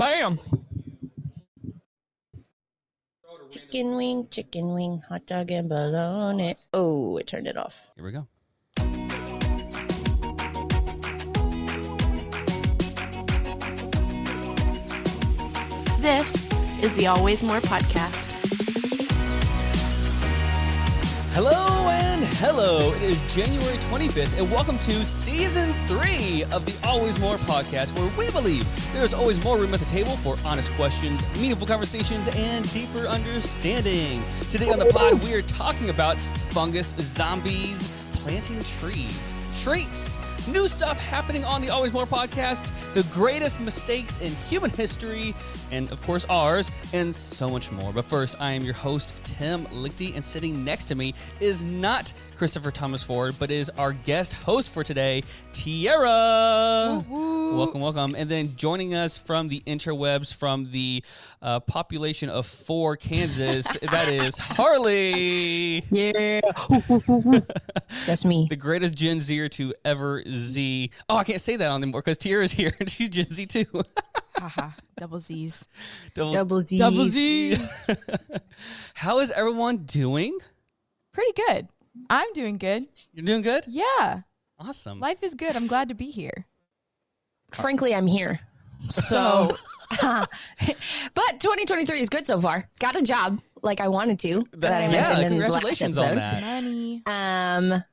Bam! Chicken wing, hot dog and bologna. Oh, it turned it off. Here we go. This is the Always More podcast. Hello and hello. It is January 25th, and welcome to Season 3 of the Always More podcast, where we believe there is always more room at the table for honest questions, meaningful conversations, and deeper understanding. Today on the pod, we are talking about fungus, zombies, planting trees, traits, new stuff happening on the Always More podcast, the greatest mistakes in human history, and of course ours, and so much more. But first, I am your host, Tim Lichty, and sitting next to me is not Christopher Thomas Ford, but is our guest host for today, Tiera. Woo-woo. Welcome. And then joining us from the interwebs, from the population of 4 Kansas, that is Harley. Yeah. That's me. The greatest Gen Zer to ever Z. Oh, I can't say that anymore because Tiera's here and she's Gen Z too. Haha, double Z's. Double Z's. Double Z's. How is everyone doing? Pretty good. I'm doing good. You're doing good? Yeah. Awesome. Life is good. I'm glad to be here. Frankly, I'm here. So, but 2023 is good so far. Got a job like I wanted to. That I mentioned in the last congratulations episode. on that. Money.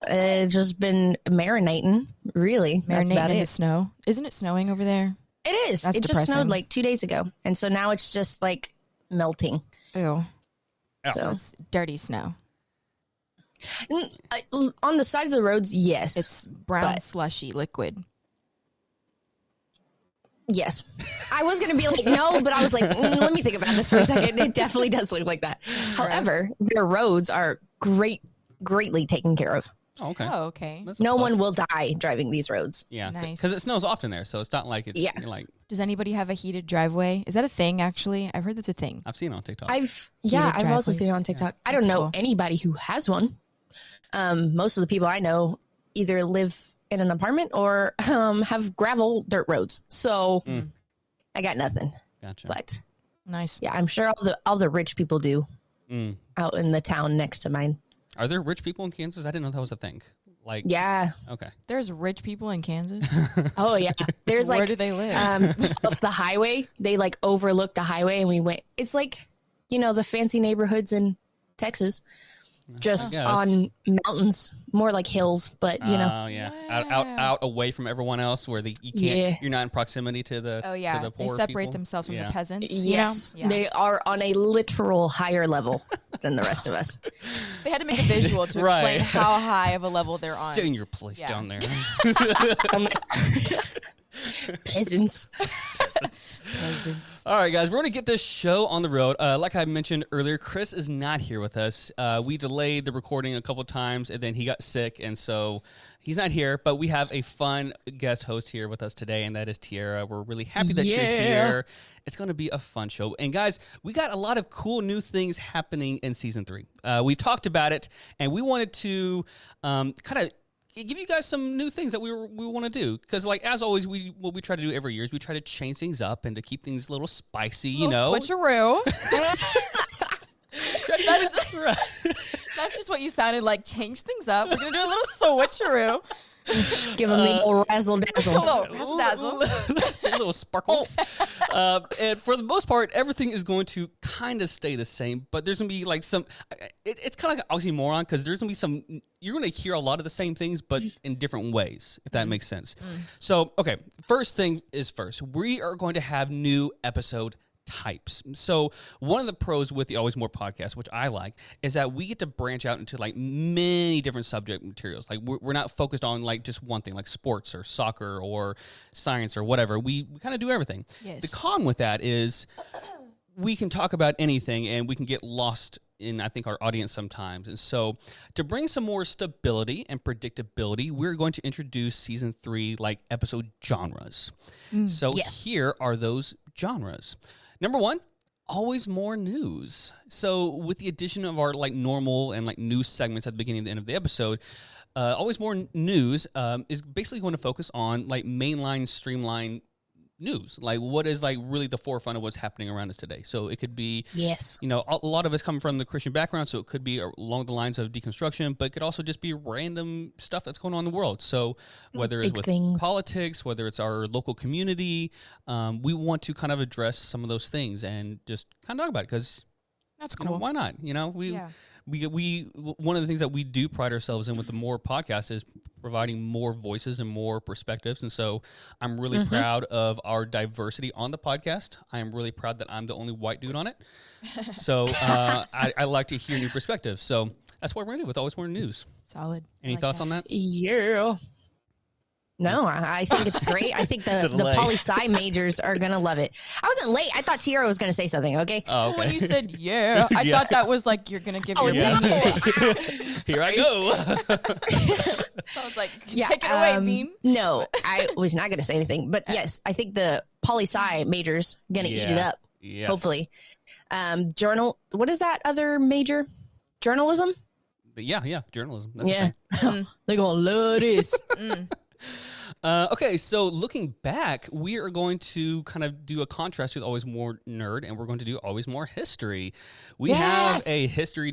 It's just been marinating, really. That's about Marinating in the it. snow. Isn't it snowing over there? It is. That's It just depressing. snowed like 2 days ago. And so now it's just like melting. Ew. Yeah. So it's dirty snow. On the sides of the roads, yes. It's brown, But- slushy liquid. Yes. I was going to be like, no, but I was like, let me think about this for a second. It definitely does look like that. However, their roads are greatly taken care of. Oh, okay. Oh, okay. That's a No plus. one will die driving these roads. Yeah, Nice. because it snows often there, so it's not like it's Yeah. like Does anybody have a heated driveway? Is that a thing, actually? I've heard that's a thing. I've seen it on TikTok. I've Heated also driveways. seen it on TikTok. I That's don't know cool. anybody who has one. Most of the people I know either live in an apartment or have gravel dirt roads. So I got nothing. Gotcha. But Nice. yeah, I'm sure all the rich people do Mm. out in the town next to mine. Are there rich people in Kansas? I didn't know that was a thing. Like, Yeah. okay. There's rich people in Kansas. Oh yeah. There's Where like do they live? off the highway. They like overlook the highway, and we went. It's like the fancy neighborhoods in Texas, just Yes. on mountains, more like hills. But Oh yeah, out away from everyone else, where you can't. Yeah. You're not in proximity to the. Oh to yeah, the they poor separate people. themselves from Yeah. the peasants. yes, You know? they are on a literal higher level than the rest of us. They had to make a visual to Right. explain how high of a level they're on. Stay in your place Yeah. down there. Peasants. Peasants. All right, guys, we're going to get this show on the road. Like I mentioned earlier, Chris is not here with us. We delayed the recording a couple times, and then he got sick, and so he's not here. But we have a fun guest host here with us today, and that is Tiera. We're really happy that you're Yeah. here. It's going to be a fun show. And, guys, we got a lot of cool new things happening in Season 3. We've talked about it, and we wanted to kind of give you guys some new things that we want to do, because like as always, what we try to do every year is we try to change things up and to keep things a little spicy, you know. Switcheroo. Right. That's just what you sounded like. Change things up. We're gonna do a little switcheroo. Give them the old razzle dazzle. Hello, razzle dazzle. Little sparkles. And for the most part, everything is going to kind of stay the same, but there's going to be like some, it's kind of like an oxymoron, because there's going to be some, you're going to hear a lot of the same things, but in different ways, if that makes sense. So, okay, first thing is first, we are going to have new episode types. So one of the pros with the Always More podcast, which I like, is that we get to branch out into like many different subject materials. Like we're not focused on like just one thing, like sports or soccer or science or whatever. We kind of do everything. Yes. The con with that is we can talk about anything and we can get lost in, I think, our audience sometimes. And so to bring some more stability and predictability, we're going to introduce Season 3 like episode genres. So Yes. here are those genres. Number one, always more news. So with the addition of our like normal and like news segments at the beginning and the end of the episode, always more news is basically going to focus on like mainline, streamline news, like what is like really the forefront of what's happening around us today. So it could be, Yes. you know, a lot of us come from the Christian background, so it could be along the lines of deconstruction, but it could also just be random stuff that's going on in the world. So whether it's Big with things. politics, whether it's our local community, we want to kind of address some of those things and just kind of talk about it because That's you know, cool. why not? You know, Yeah. we one of the things that we do pride ourselves in with the More podcast is providing more voices and more perspectives. And so I'm really proud of our diversity on the podcast. I am really proud that I'm the only white dude on it. So I like to hear new perspectives. So that's what we're going to do with Always More News. Solid. Any thoughts on that? Yeah. No, I think it's great. I think the delay. poli-sci majors are going to love it. I wasn't late. I thought Tiera was going to say something, okay? Oh, When okay. you said yeah, I thought that was like you're gonna give your yeah. opinion. Here I go. I was like, take it away, Bean. No, I was not going to say anything. But yes, I think the poli-sci majors going to eat it Yeah. up, Yes. hopefully. Journal, what is that other major? Journalism? But yeah, journalism. That's Yeah. the thing. They're going to love this. Okay, so looking back, we are going to kind of do a contrast with Always More Nerd, and we're going to do Always More History. We have Yes. a history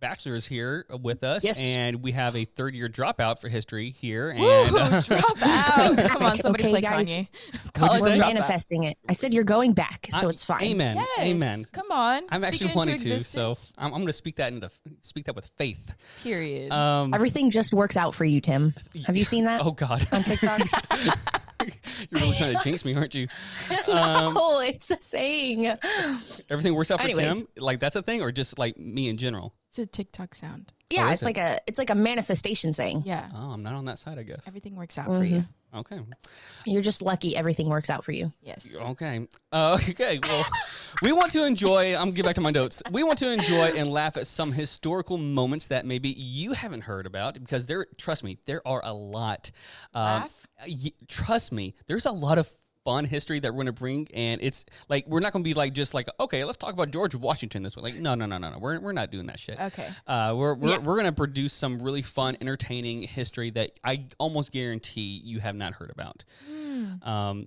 bachelor's here with us, Yes. and we have a third-year dropout for history here. And Drop out. Come on, somebody Okay, play guys. Kanye. What'd College you We're say? dropout. manifesting it. I said you're going back, so it's fine. Amen. Yes. Amen. Come on. I'm Speak actually it wanting into to, so existence. I'm going to speak that with faith. Period. Everything just works out for you, Tim. Have you seen that Oh God, on TikTok? you're really trying to jinx me, aren't you? Oh, it's the saying. Everything works out for Anyways. Tim. Like that's a thing, or just like me in general. It's a TikTok sound. Yeah, is it's like a manifestation saying. Yeah. Oh, I'm not on that side, I guess. Everything works out for you. Okay. You're just lucky everything works out for you. Yes. Okay. Okay. Well, we want to enjoy. I'm gonna get back to my notes. We want to enjoy and laugh at some historical moments that maybe you haven't heard about because trust me, there are a lot. Laugh? Trust me, there's a lot of fun history that we're going to bring, and it's like we're not going to be like just like okay, let's talk about George Washington this way. Like no, we're not doing that shit. Okay. We're going to produce some really fun, entertaining history that I almost guarantee you have not heard about.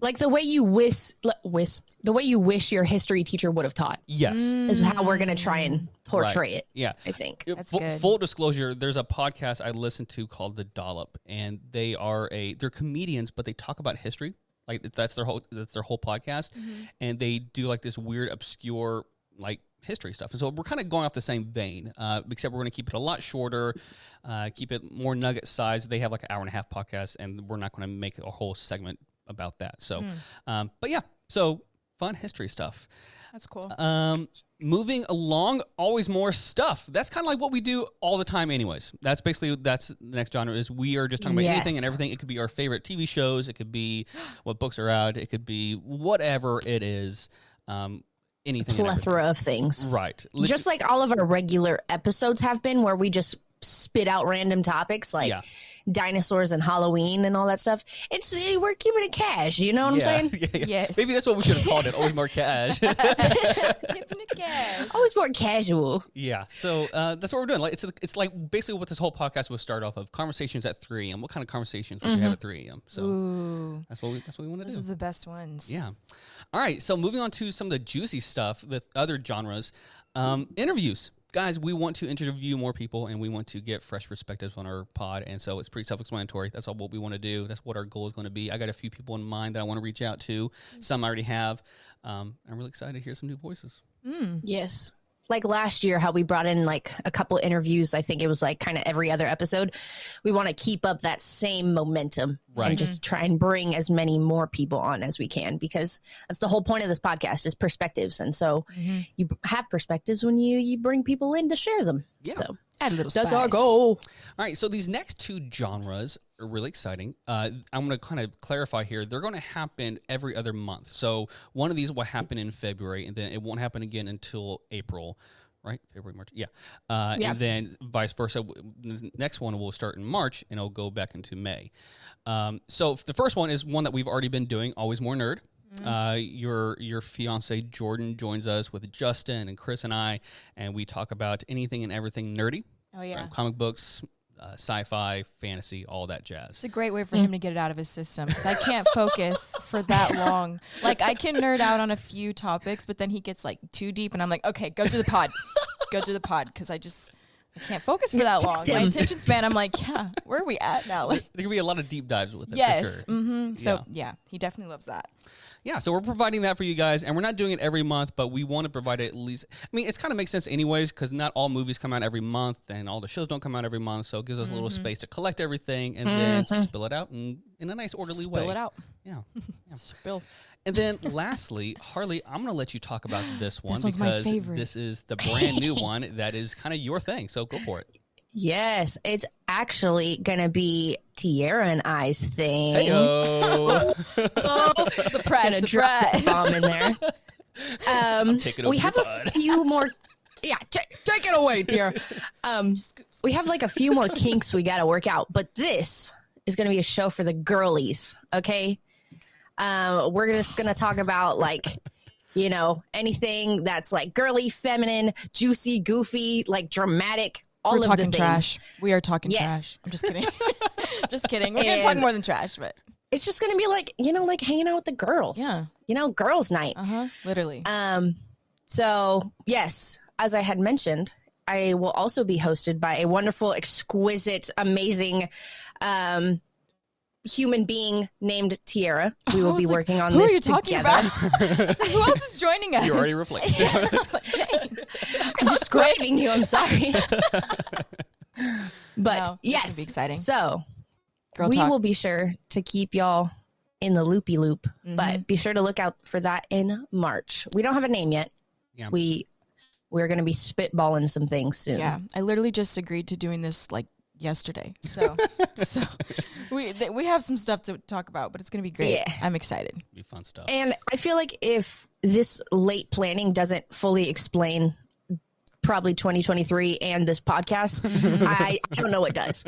Like the way you the way you wish your history teacher would have taught Yes. is how we're going to try and portray it. Yeah. I think. That's good. Full disclosure, there's a podcast I listen to called The Dollop, and they're comedians, but they talk about history. Like that's their whole podcast, and they do like this weird, obscure like history stuff. And so we're kind of going off the same vein, except we're going to keep it a lot shorter, keep it more nugget size. They have like an hour and a half podcast, and we're not going to make a whole segment about that. So, but yeah, so fun history stuff. That's cool. Moving along, always more stuff. That's kind of like what we do all the time anyways. That's the next genre is we are just talking about anything and everything. It could be our favorite TV shows. It could be what books are out. It could be whatever it is. Anything. Plethora of things. Right. Just like all of our regular episodes have been where we just spit out random topics like dinosaurs and Halloween and all that stuff. We're keeping it cash. You know what I'm saying? Yeah. Yes. Maybe that's what we should have called it. Always more cash. Giving it gas. Always more casual. Yeah, so that's what we're doing. Like it's like basically what this whole podcast would start off of: conversations at 3 a.m. What kind of conversations would you have at 3 a.m.? So Ooh. that's what we want to Those do. are the best ones. Yeah. All right. So moving on to some of the juicy stuff, the other genres, interviews. Guys, we want to interview more people, and we want to get fresh perspectives on our pod, and so it's pretty self-explanatory. That's all what we want to do. That's what our goal is going to be. I got a few people in mind that I want to reach out to. Some I already have. I'm really excited to hear some new voices. Yes. Like last year, how we brought in like a couple interviews. I think it was like kind of every other episode. We want to keep up that same momentum and just try and bring as many more people on as we can, because that's the whole point of this podcast is perspectives. And so you have perspectives when you bring people in to share them. Yeah. So Add a little that's our spice. goal. All right, so these next two genres are really exciting. I'm going to kind of clarify here. They're going to happen every other month. So one of these will happen in February, and then it won't happen again until April, right? February, March, yeah. And then vice versa. The next one will start in March, and it'll go back into May. So the first one is one that we've already been doing, Always More Nerd. Your fiance Jordan joins us with Justin and Chris and I, and we talk about anything and everything nerdy. Oh, yeah. Comic books, sci-fi, fantasy, all that jazz. It's a great way for him to get it out of his system because I can't focus for that long. Like I can nerd out on a few topics, but then he gets like too deep and I'm like, okay, go to the pod. Go to the pod because I can't focus for that long. My attention span, I'm like, yeah, where are we at now? Like, there can be a lot of deep dives with it. Yes. For sure. Mm-hmm. So yeah, he definitely loves that. Yeah, so we're providing that for you guys, and we're not doing it every month, but we want to provide it at least. I mean, it's kind of makes sense anyways, because not all movies come out every month, and all the shows don't come out every month, so it gives us a little space to collect everything and then spill it out in a nice, orderly way. Spill it out. Yeah. Spill. And then lastly, Harley, I'm going to let you talk about this one This one's my because favorite. this is the brand new one that is kind of your thing, so go for it. Yes, it's actually gonna be Tiera and I's thing. Hey-o. Oh, surprise, Gonna drop the bomb in there. We have a few more. Yeah, take it away, dear. We have like a few more kinks we got to work out, but this is going to be a show for the girlies. Okay, we're just going to talk about like, you know, anything that's like girly, feminine, juicy, goofy, like dramatic. All We're of talking the things. trash. We are talking Yes. trash. I'm just kidding. Just kidding. We're going to talk more than trash, but It's just going to be like, you know, like hanging out with the girls. yeah. You know, girls' night. Literally. So, yes, as I had mentioned, I will also be hosted by a wonderful, exquisite, amazing human being named Tiera. We will be working on who this are you talking together. about? I was like, who else is joining us? You're already replaced. I was like, dang. I'm describing you. I'm sorry. But No, this yes, could be exciting. So Girl we talk. will be sure to keep y'all in the loopy loop, but be sure to look out for that in March. We don't have a name yet. Yeah. We're going to be spitballing some things soon. Yeah, I literally just agreed to doing this like yesterday. So we have some stuff to talk about, but it's going to be great. Yeah. I'm excited. Be fun stuff. And I feel like if this late planning doesn't fully explain probably 2023 and this podcast, I don't know what does.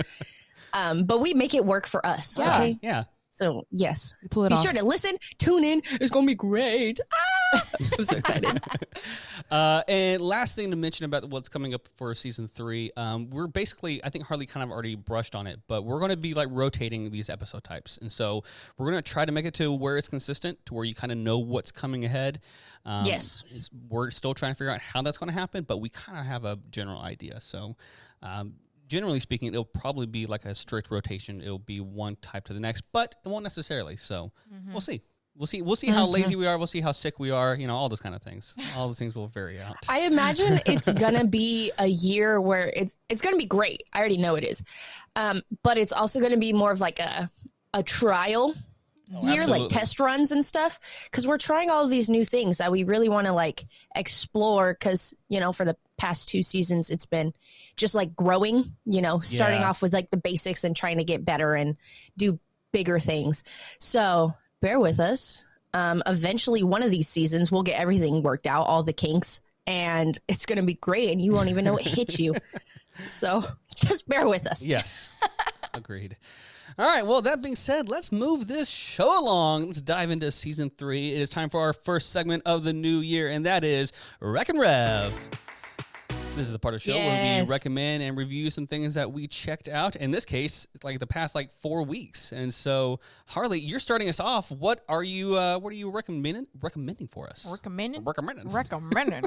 But we make it work for us. Yeah. Okay. Yeah. So yes, We pull it be off. sure to listen, tune in. It's going to be great. I'm so excited. And last thing to mention about what's coming up for season 3, we're basically, I think Harley kind of already brushed on it, but we're going to be like rotating these episode types. And so we're going to try to make it to where it's consistent, to where you kind of know what's coming ahead. Yes. We're still trying to figure out how that's going to happen, but we kind of have a general idea. So, generally speaking, it'll probably be like a strict rotation. It'll be one type to the next, but it won't necessarily. So we'll see. We'll see how lazy we are. We'll see how sick we are. You know, all those kind of things. All those things will vary out. I imagine it's gonna be a year where it's gonna be great. I already know it is, but it's also gonna be more of like a trial year, absolutely. like test runs and stuff. Because we're trying all of these new things that we really want to like explore. Because you know, for the past 2 seasons, it's been just like growing. You know, starting Yeah. off with like the basics and trying to get better and do bigger things. So bear with us. Eventually, one of these seasons, we'll get everything worked out, all the kinks, and it's going to be great, and you won't even know it hit you. So just bear with us. Yes. Agreed. All right. Well, that being said, let's move this show along. Let's dive into season 3. It is time for our first segment of the new year, and that is Rec and Rev. This is the part of the show where we Yes. recommend and review some things that we checked out. In this case, it's like the past 4 weeks. And so, Harley, you're starting us off. What are you recommending for us? Recommended? Recommending. Recommended.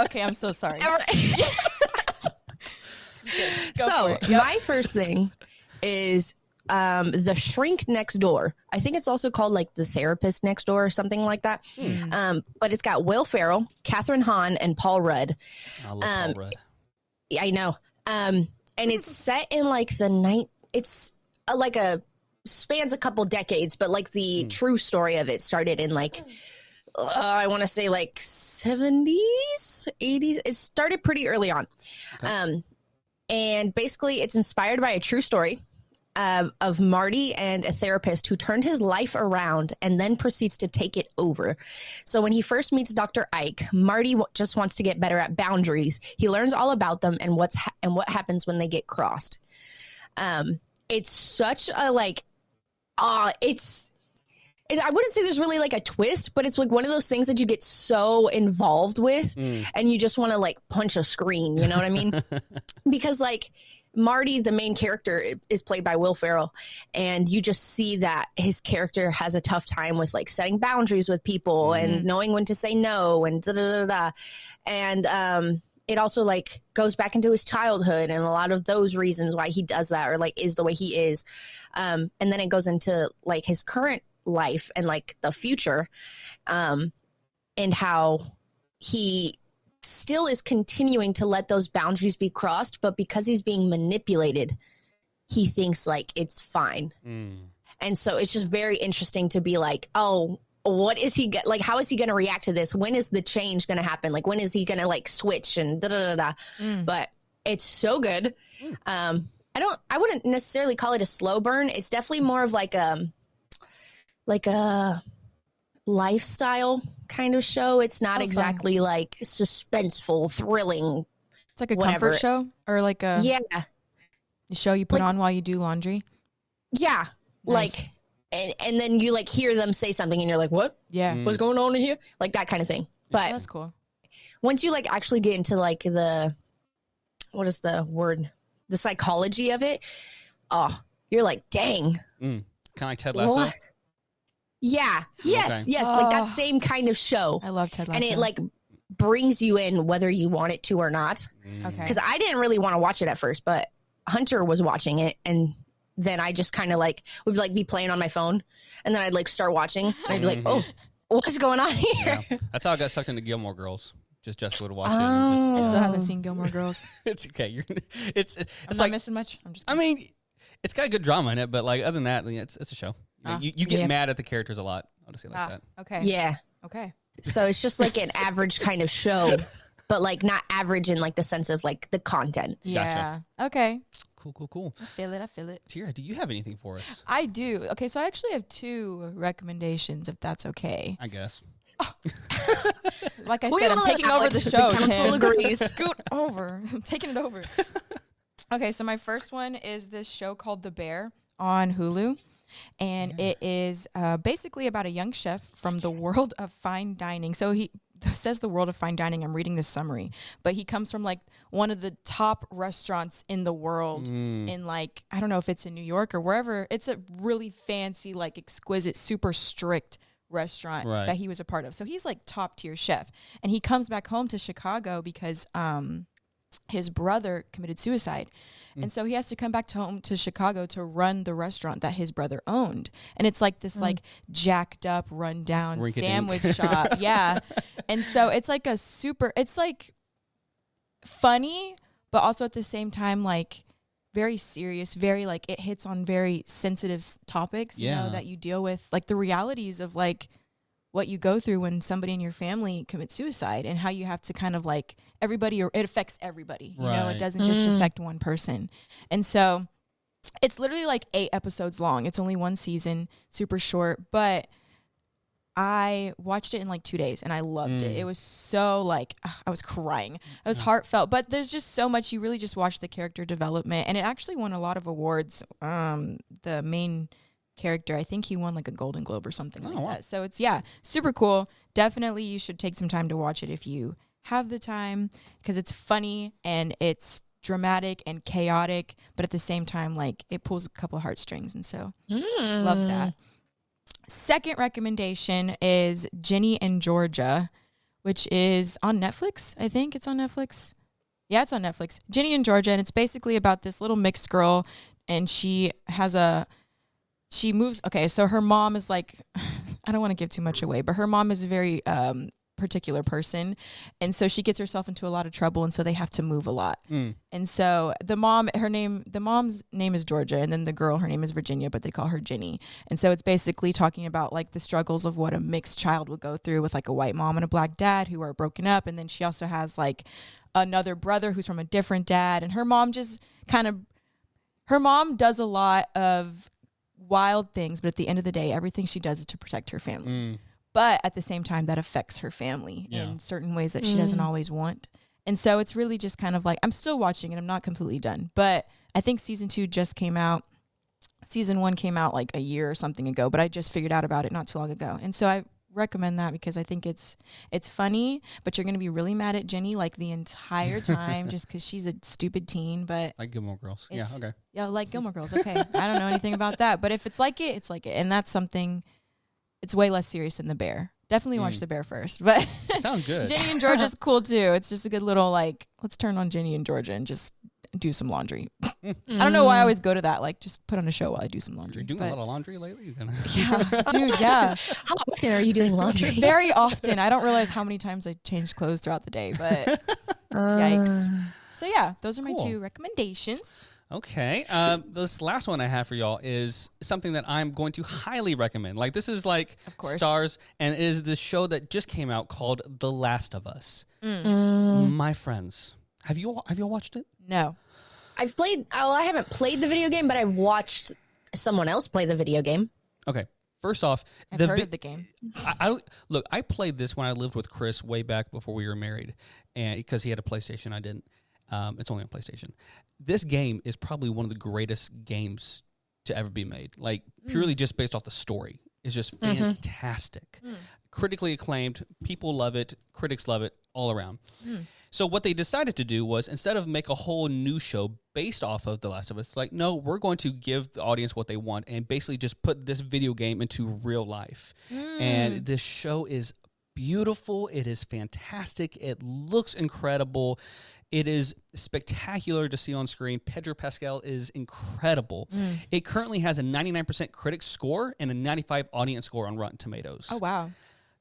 Okay, I'm so sorry. Go So for it. Yep. my first thing is The Shrink Next Door. I think it's also called like The Therapist Next Door or something like that. But it's got Will Ferrell, Katherine Hahn, and Paul Rudd. I love Paul Rudd. Yeah, I know. And it's set in like the night. It's spans a couple decades, but like the true story of it started in like I want to say like 70s, 80s. It started pretty early on. Okay. And basically it's inspired by a true story of Marty and a therapist who turned his life around and then proceeds to take it over. So when he first meets Dr. Ike, Marty just wants to get better at boundaries. He learns all about them and what happens when they get crossed. It's such a I wouldn't say there's really like a twist, but it's like one of those things that you get so involved with and you just want to like punch a screen. You know what I mean? Because like Marty, the main character, is played by Will Ferrell, and you just see that his character has a tough time with like setting boundaries with people and knowing when to say no and da da da da. And it also like goes back into his childhood and a lot of those reasons why he does that or like is the way he is. And then it goes into like his current life and like the future, and how he still is continuing to let those boundaries be crossed, but because he's being manipulated, he thinks like it's fine. And so it's just very interesting to be like, oh, what is he like? How is he going to react to this? When is the change going to happen? Like, when is he going to like switch and da da da da? But it's so good. I wouldn't necessarily call it a slow burn. It's definitely more of like a lifestyle kind of show. It's not exactly like suspenseful, thrilling. It's like a comfort show or like a show you put on while you do laundry. Yeah. Nice. Like, and then you like hear them say something and you're like, what? Yeah. What's going on in here? Like that kind of thing. But that's cool. Once you like actually get into like what is the word? The psychology of it. Oh, you're like, dang. Kind of like Ted Lasso. What? Yeah. Yes. Okay. Yes. Like that same kind of show. I love Ted Lasso. And it like brings you in whether you want it to or not. Okay. Because I didn't really want to watch it at first, but Hunter was watching it, and then I just kind of like would like be playing on my phone, and then I'd like start watching, and I'd be like, oh, what's going on here? Yeah. That's how I got sucked into Gilmore Girls. Jessica would watch it. I still haven't seen Gilmore Girls. It's okay. I'm not like, missing much. I'm just kidding. I mean, it's got good drama in it, but like other than that, it's a show. You get mad at the characters a lot. I'll just say like that. Okay. Yeah. Okay. So it's just like an average kind of show, but like not average in like the sense of like the content. Yeah. Gotcha. Okay. Cool. I feel it. Tiera, do you have anything for us? I do. Okay, so I actually have 2 recommendations, if that's okay. I guess. Like I said, I'm taking over the show. The council agrees. Scoot over. I'm taking it over. Okay, so my first one is this show called The Bear on Hulu. And it is basically about a young chef from the world of fine dining. So he says the world of fine dining. I'm reading this summary. But he comes from like one of the top restaurants in the world in like, I don't know if it's in New York or wherever. It's a really fancy, like exquisite, super strict restaurant that he was a part of. So he's like top tier chef. And he comes back home to Chicago because his brother committed suicide. And so he has to come back home to Chicago to run the restaurant that his brother owned. And it's like this like jacked up, run down sandwich shop. Yeah. And so it's like it's like funny, but also at the same time, like very serious, very like it hits on very sensitive topics, you know, that you deal with, like the realities of like what you go through when somebody in your family commits suicide and how you have to kind of like everybody, or it affects everybody, you know, it doesn't just affect one person. And so it's literally like 8 episodes long. It's only 1 season, super short, but I watched it in like 2 days and I loved it. It was so like, I was crying. It was heartfelt, but there's just so much. You really just watch the character development, and it actually won a lot of awards. The main character, I think he won like a Golden Globe or something that. So it's super cool. Definitely you should take some time to watch it if you have the time, because it's funny and it's dramatic and chaotic, but at the same time like it pulls a couple heartstrings, and so love that. Second recommendation is Ginny and Georgia, which is on Netflix. I think it's on Netflix. Yeah, it's on Netflix. Ginny and Georgia, and it's basically about this little mixed girl, and she moves. Okay, so her mom is like, I don't want to give too much away, but her mom is a very particular person, and so she gets herself into a lot of trouble, and so they have to move a lot. And so the mom's name is Georgia, and then the girl, her name is Virginia, but they call her Ginny. And so it's basically talking about like the struggles of what a mixed child would go through with like a white mom and a black dad who are broken up, and then she also has like another brother who's from a different dad, and her mom does a lot of wild things, but at the end of the day, everything she does is to protect her family. But at the same time, that affects her family in certain ways that she doesn't always want. And so it's really just kind of like, I'm still watching it. I'm not completely done, but I think season 2 just came out. season 1 came out like a year or something ago, but I just figured out about it not too long ago. And so I recommend that because I think it's funny, but you're going to be really mad at Jenny like the entire time just because she's a stupid teen. But like Gilmore Girls. Yeah, okay. Yeah, like Gilmore Girls. Okay. I don't know anything about that. But if it's like it, it's like it. And that's something, it's way less serious than The Bear. Definitely watch The Bear first. But sounds good. Ginny and Georgia's cool too. It's just a good little like, let's turn on Ginny and Georgia and just do some laundry. I don't know why I always go to that. Like, just put on a show while I do some laundry. You're doing a lot of laundry lately? Yeah, dude, yeah. How often are you doing laundry? Very often. I don't realize how many times I change clothes throughout the day, but yikes. So yeah, those are my 2 recommendations. Okay. This last one I have for y'all is something that I'm going to highly recommend. Like, this is like of course. Stars, and it is the show that just came out called The Last of Us. My friends, have you all watched it? No. I haven't played the video game, but I've watched someone else play the video game. Okay. First off, I've heard of the game. I played this when I lived with Chris way back before we were married, and because he had a PlayStation, I didn't. It's only on PlayStation. This game is probably one of the greatest games to ever be made. Like, purely just based off the story. It's just fantastic. Critically acclaimed. People love it. Critics love it all around. So what they decided to do was, instead of make a whole new show based off of The Last of Us, like, no, we're going to give the audience what they want and basically just put this video game into real life. And this show is beautiful. It is fantastic. It looks incredible. It is spectacular to see on screen. Pedro Pascal is incredible. It currently has a 99% critic score and a 95 audience score on Rotten Tomatoes. Oh, wow.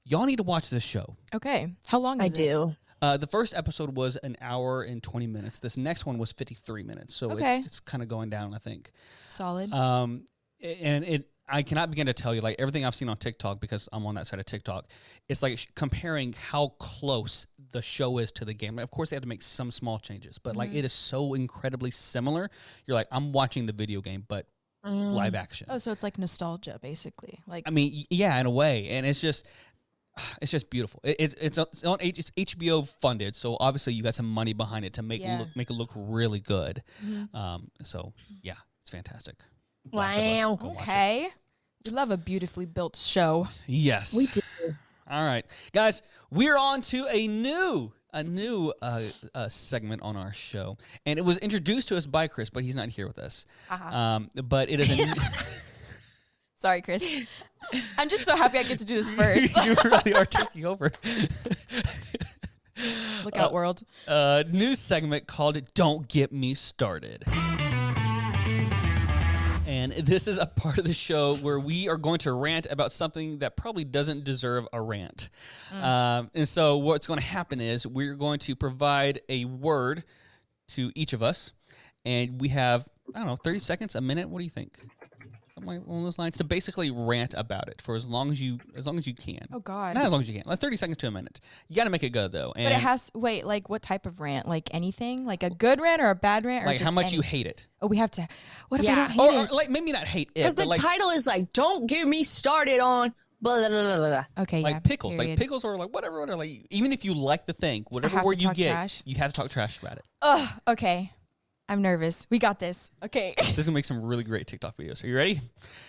Y'all need to watch this show. Okay. How long is it? I do. The first episode was an hour and 20 minutes. This next one was 53 minutes. So it's kind of going down, I think. Solid. I cannot begin to tell you, like, everything I've seen on TikTok, because I'm on that side of TikTok, it's like comparing how close the show is to the game. Like, of course, they have to make some small changes, but like, it is so incredibly similar. You're like, I'm watching the video game, but live action. Oh, so it's like nostalgia, basically. Like, I mean, yeah, in a way, and it's just beautiful. It's HBO funded, so obviously you got some money behind it to make it look really good. So yeah, it's fantastic. Wow. Okay. We love a beautifully built show. Yes. We do. All right. Guys, we're on to a new segment on our show. And it was introduced to us by Chris, but he's not here with us. But it is Sorry, Chris. I'm just so happy I get to do this first. You really are taking over. Look out, world. New segment called Don't Get Me Started. And this is a part of the show where we are going to rant about something that probably doesn't deserve a rant. And so what's going to happen is we're going to provide a word to each of us. And we have, 30 seconds, a minute. What do you think? Something along those lines, to basically rant about it for as long as you can. Oh, God. Not as long as you can. Like 30 seconds to a minute. You got to make it good, though. And but it has, like what type of rant? Like anything? Like a good rant or a bad rant? Or like just how much you hate it. Oh, we have to. What if I don't hate it? Or like maybe not hate it. Because the title is like, don't get me started on blah, blah, blah, blah, blah. Okay, like yeah, pickles. period. Like pickles or like whatever. Like, even if you like the thing, whatever word you get, trash. you have to talk trash about it. Ugh, okay. I'm nervous. We got this. Okay. This is going to make some really great TikTok videos. Are you ready?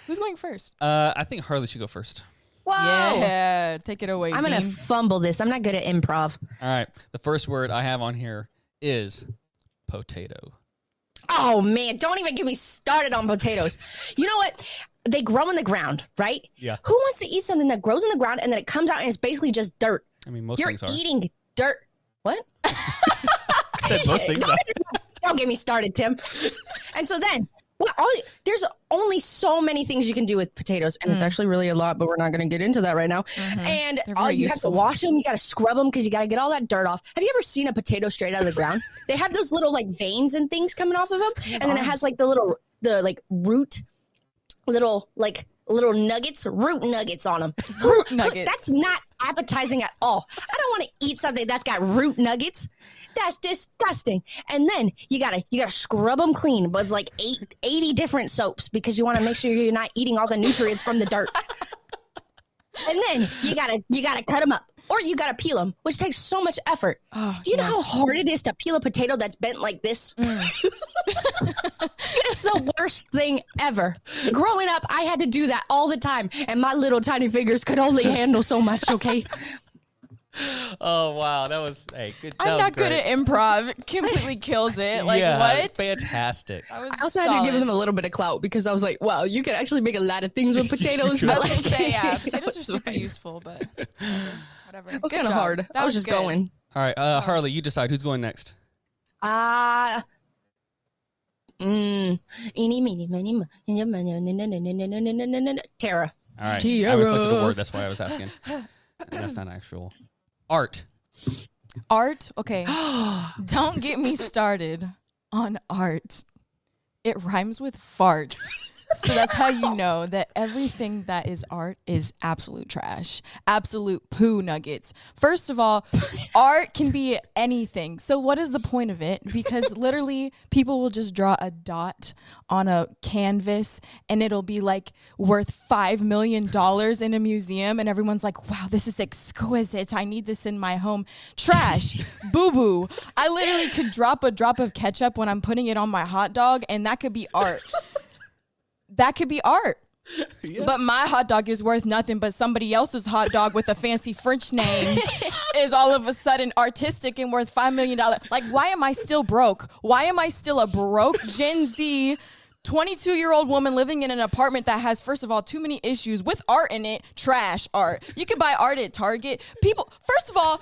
Who's going first? I think Harley should go first. Whoa. Yeah. Take it away, I'm going to fumble this. I'm not good at improv. All right. The first word I have on here is potato. Oh, man. Don't even get me started on potatoes. You know what? They grow in the ground, right? Yeah. Who wants to eat something that grows in the ground and then it comes out and it's basically just dirt? I mean, most You're things are. eating dirt. What? I said most things are. Don't get me started, Tim. And so then, there's only so many things you can do with potatoes, and it's actually really a lot, but we're not going to get into that right now. And you have to wash them, you got to scrub them because you got to get all that dirt off. Have you ever seen a potato straight out of the ground? They have those little like veins and things coming off of them, and then it has like the root, little nuggets, root nuggets on them. Root nuggets. That's not appetizing at all. I don't want to eat something that's got root nuggets. That's disgusting. And then you gotta scrub them clean with like 80 different soaps because you want to make sure you're not eating all the nutrients from the dirt. And then you gotta cut them up. Or you got to peel them, which takes so much effort. Oh, do you know how hard it is to peel a potato that's bent like this? It's the worst thing ever. Growing up, I had to do that all the time, and my little tiny fingers could only handle so much, okay? Oh, wow. That was, good. I'm not good at improv. It completely kills it. Like, yeah, what? Fantastic. I also had to give them a little bit of clout because I was like, wow, you can actually make a lot of things with potatoes. I was going to say, yeah, potatoes are super useful, but whatever. It was kind of hard. I was just good. going. All right, Harley, you decide who's going next. Eeny, meeny, miny, Tiera. All right. Tiera. I was looking at the word. That's why I was asking. That's not actual. Art. Art? Okay. Don't get me started on art. It rhymes with farts. So that's how you know that everything that is art is absolute trash. Absolute poo nuggets. First of all, art can be anything. So what is the point of it? Because literally people will just draw a dot on a canvas and it'll be like worth $5 million in a museum. And everyone's like, wow, this is exquisite. I need this in my home. Trash. Boo-boo. I literally could drop a drop of ketchup when I'm putting it on my hot dog and that could be art. That could be art. Yeah. But my hot dog is worth nothing, but somebody else's hot dog with a fancy French name is all of a sudden artistic and worth $5 million. Like, why am I still broke? Why am I still a broke Gen Z 22-year-old woman living in an apartment that has, first of all, too many issues with art in it? Trash art. You can buy art at Target. People, first of all,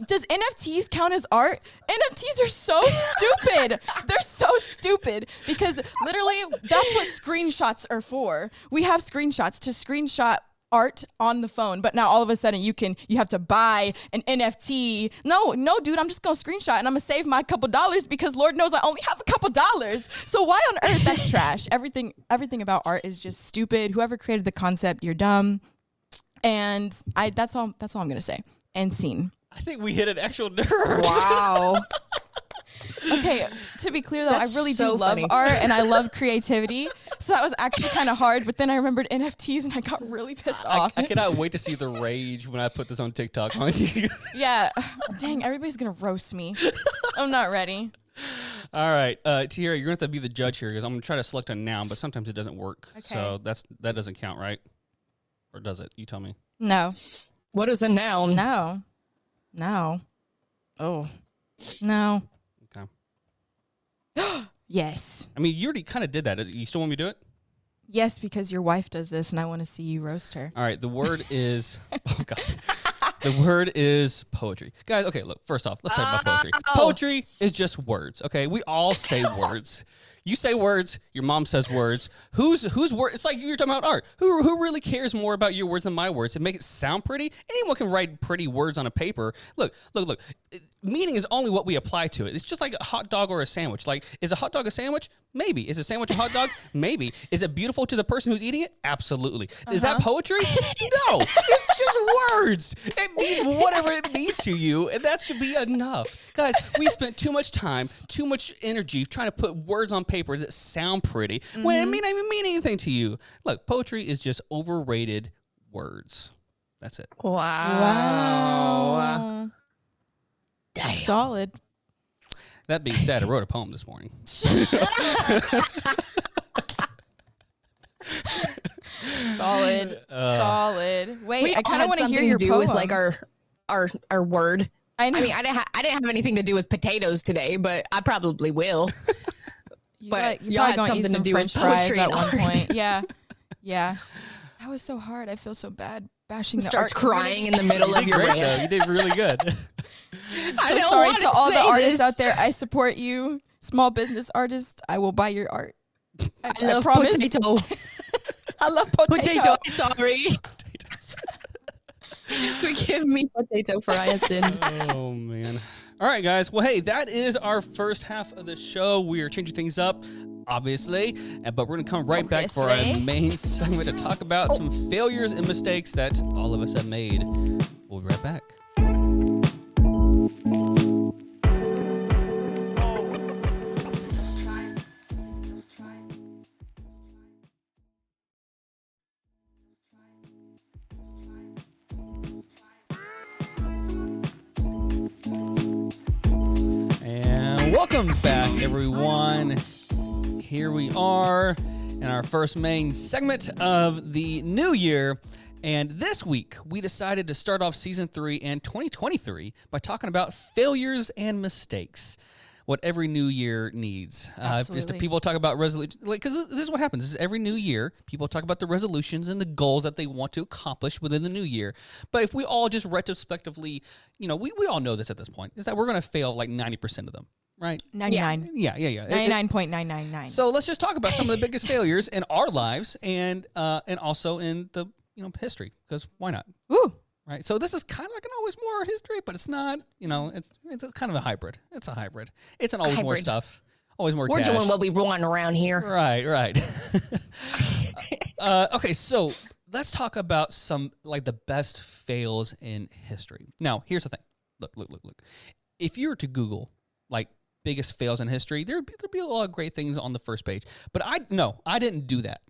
does NFTs count as art? NFTs are so stupid. They're so stupid because literally that's what screenshots are for. We have screenshots to screenshot art on the phone, but now all of a sudden you have to buy an NFT. No, dude, I'm just gonna screenshot and I'm gonna save my couple dollars because Lord knows I only have a couple dollars. So why on earth? That's trash. Everything about art is just stupid. Whoever created the concept, you're dumb. And that's all I'm gonna say. And scene. I think we hit an actual nerd. Wow. Okay, to be clear though, That's I really so do love funny. art and I love creativity. So that was actually kind of hard, but then I remembered NFTs and I got really pissed off. I cannot wait to see the rage when I put this on TikTok. Yeah. Dang, everybody's going to roast me. I'm not ready. All right, Tiera, you're going to have to be the judge here because I'm going to try to select a noun, but sometimes it doesn't work. Okay. So that doesn't count, right? Or does it? You tell me. No. What is a noun? No. Oh. No. Okay. Yes. I mean, you already kind of did that. You still want me to do it? Yes, because your wife does this and I want to see you roast her. All right, the word is... oh, God. The word is poetry. Guys, okay, look, first off, let's talk about poetry. Poetry is just words, okay? We all say words. You say words, your mom says words. Whose word? It's like you're talking about art. Who really cares more about your words than my words? And make it sound pretty? Anyone can write pretty words on a paper. Look. Meaning is only what we apply to it. It's just like a hot dog or a sandwich. Like, is a hot dog a sandwich? Maybe. Is a sandwich a hot dog? Maybe. Is it beautiful to the person who's eating it? Absolutely. Is that poetry? No. It's just words. It means whatever it means to you, and that should be enough. Guys, we spent too much time, too much energy trying to put words on paper that sound pretty when it may not even mean anything to you. Look, poetry is just overrated words. That's it. Wow. Damn. Solid. That being said, I wrote a poem this morning. Solid. Wait, I kind of want to hear to your do poem. with like our word. I know. I mean, I didn't have anything to do with potatoes today, but I probably will. But you y'all probably had something to do with French fries poetry at and one art. point. Yeah. That was so hard. I feel so bad bashing the Starts art crying in the middle of your Great, rant. though. You did really good. I So don't sorry want to all the say artists this. out there. I support you, small business artists. I will buy your art. I love promise. potato. I love potato. I'm sorry. Forgive me, potato, for I have sinned. Oh, man. All right, guys. Well, hey, that is our first half of the show. We are changing things up, obviously, but we're going to come right back for our Obviously. main segment to talk about some failures and mistakes that all of us have made. We'll be right back. Welcome back, everyone. Here we are in our first main segment of the new year. And this week, we decided to start off Season 3 and 2023 by talking about failures and mistakes. What every new year needs. Is to people talk about resolutions. Because this is what happens. This is every new year, people talk about the resolutions and the goals that they want to accomplish within the new year. But if we all just retrospectively, we all know this at this point, is that we're going to fail like 90% of them, right? 99. Yeah. 99.999. So let's just talk about some of the biggest failures in our lives and also in the history, because why not? Ooh. Right, so this is kind of like an Always More history, but it's not. It's a kind of a hybrid. It's a hybrid. It's an Always More stuff. Always More. We're cash. doing what we want around here. Right. Okay, so let's talk about some like the best fails in history. Now, here's the thing. Look. If you were to Google like biggest fails in history, there'd be a lot of great things on the first page. But I didn't do that.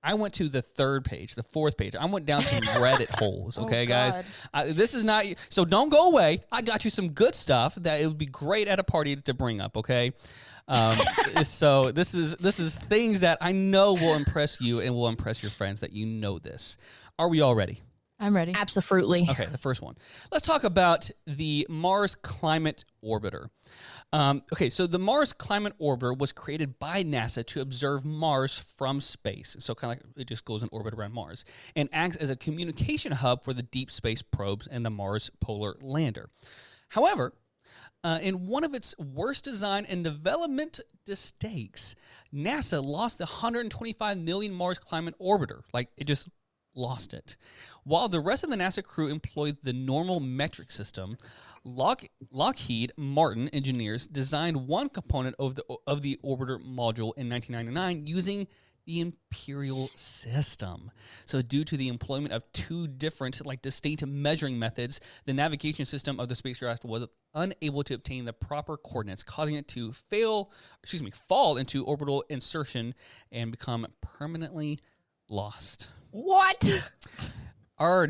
I went to the third page, the fourth page. I went down some Reddit holes, okay, guys? This is not... So don't go away. I got you some good stuff that it would be great at a party to bring up, okay? So this is things that I know will impress you and will impress your friends that you know this. Are we all ready? I'm ready. Absolutely. Okay, the first one. Let's talk about the Mars Climate Orbiter. So the Mars Climate Orbiter was created by NASA to observe Mars from space. So kind of like it just goes in orbit around Mars and acts as a communication hub for the deep space probes and the Mars Polar Lander. However, in one of its worst design and development mistakes, NASA lost the 125 million Mars Climate Orbiter. Like, it just lost it. While the rest of the NASA crew employed the normal metric system, Lockheed Martin engineers designed one component of the orbiter module in 1999 using the imperial system. So due to the employment of two different, distinct measuring methods, the navigation system of the spacecraft was unable to obtain the proper coordinates, causing it to fall into orbital insertion and become permanently lost. What? Our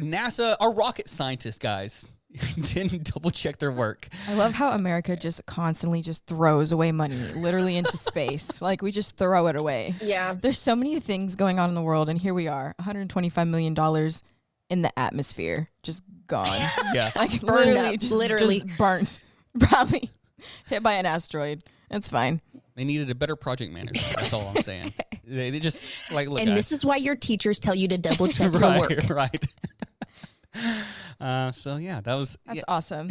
rocket scientists, guys, didn't double check their work. I love how America just constantly just throws away money, literally into space. Like, we just throw it away. Yeah. There's so many things going on in the world, and here we are, $125 million in the atmosphere, just gone. Yeah. Like, Burned literally, up, just, literally. just burnt. Probably hit by an asteroid. It's fine. They needed a better project manager. That's all I'm saying. They just look. And guys. this is why your teachers tell you to double check your work. Right. So yeah, that's awesome.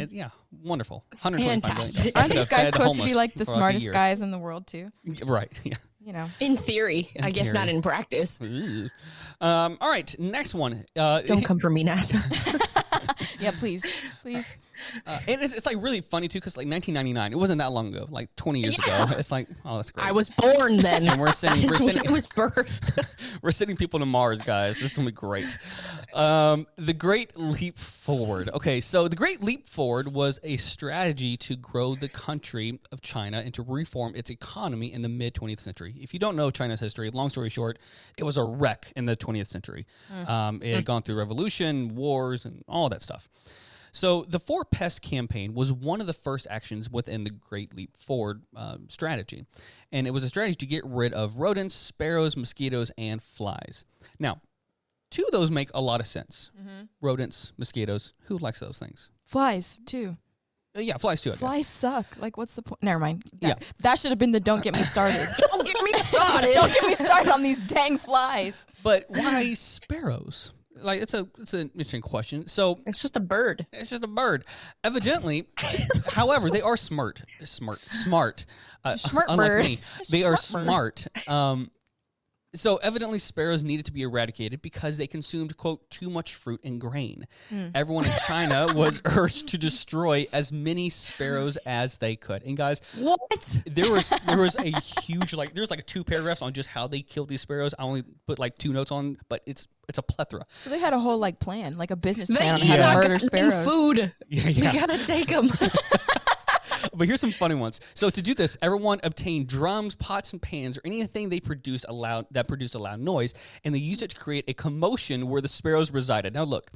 Wonderful. Fantastic. Aren't these guys supposed to be like the smartest guys in the world too? Right. Yeah. In theory, I guess not in practice. All right, next one. Don't come for me, NASA. Yeah, please. And it's like really funny too, because 1999, it wasn't that long ago, like 20 years ago. It's like, oh, that's great. I was born then. And we're sending it was birthed. We're sending people to Mars, guys. This is gonna be great. The Great Leap Forward. Okay, so the Great Leap Forward was a strategy to grow the country of China and to reform its economy in the mid 20th century. If you don't know China's history, long story short, it was a wreck in the 20th century. It had gone through revolution, wars, and all that stuff. So the Four Pests campaign was one of the first actions within the Great Leap Forward strategy. And it was a strategy to get rid of rodents, sparrows, mosquitoes, and flies. Now, two of those make a lot of sense. Rodents, mosquitoes, who likes those things? Flies too. Yeah, flies too, I guess. Flies suck. Like, what's the point? Never mind. Yeah. That should have been the don't get me started. Don't get me started. Don't get me started on these dang flies. But why sparrows? Like, it's an interesting question. So It's just a bird. it's just a bird. Evidently, however, they are smart. Smart Unlike bird. me, It's a they are smart smart. So evidently sparrows needed to be eradicated because they consumed, quote, too much fruit and grain. Everyone in China was urged to destroy as many sparrows as they could. And guys, What? there was a huge, there's 2 paragraphs on just how they killed these sparrows. I only put 2 notes on, but it's a plethora. So they had a whole plan, like a business They plan on eat how to like murder sparrows. food. Yeah. We gotta take them. But here's some funny ones. So to do this, everyone obtained drums, pots, and pans, or anything they produced a loud noise, and they used it to create a commotion where the sparrows resided. Now look,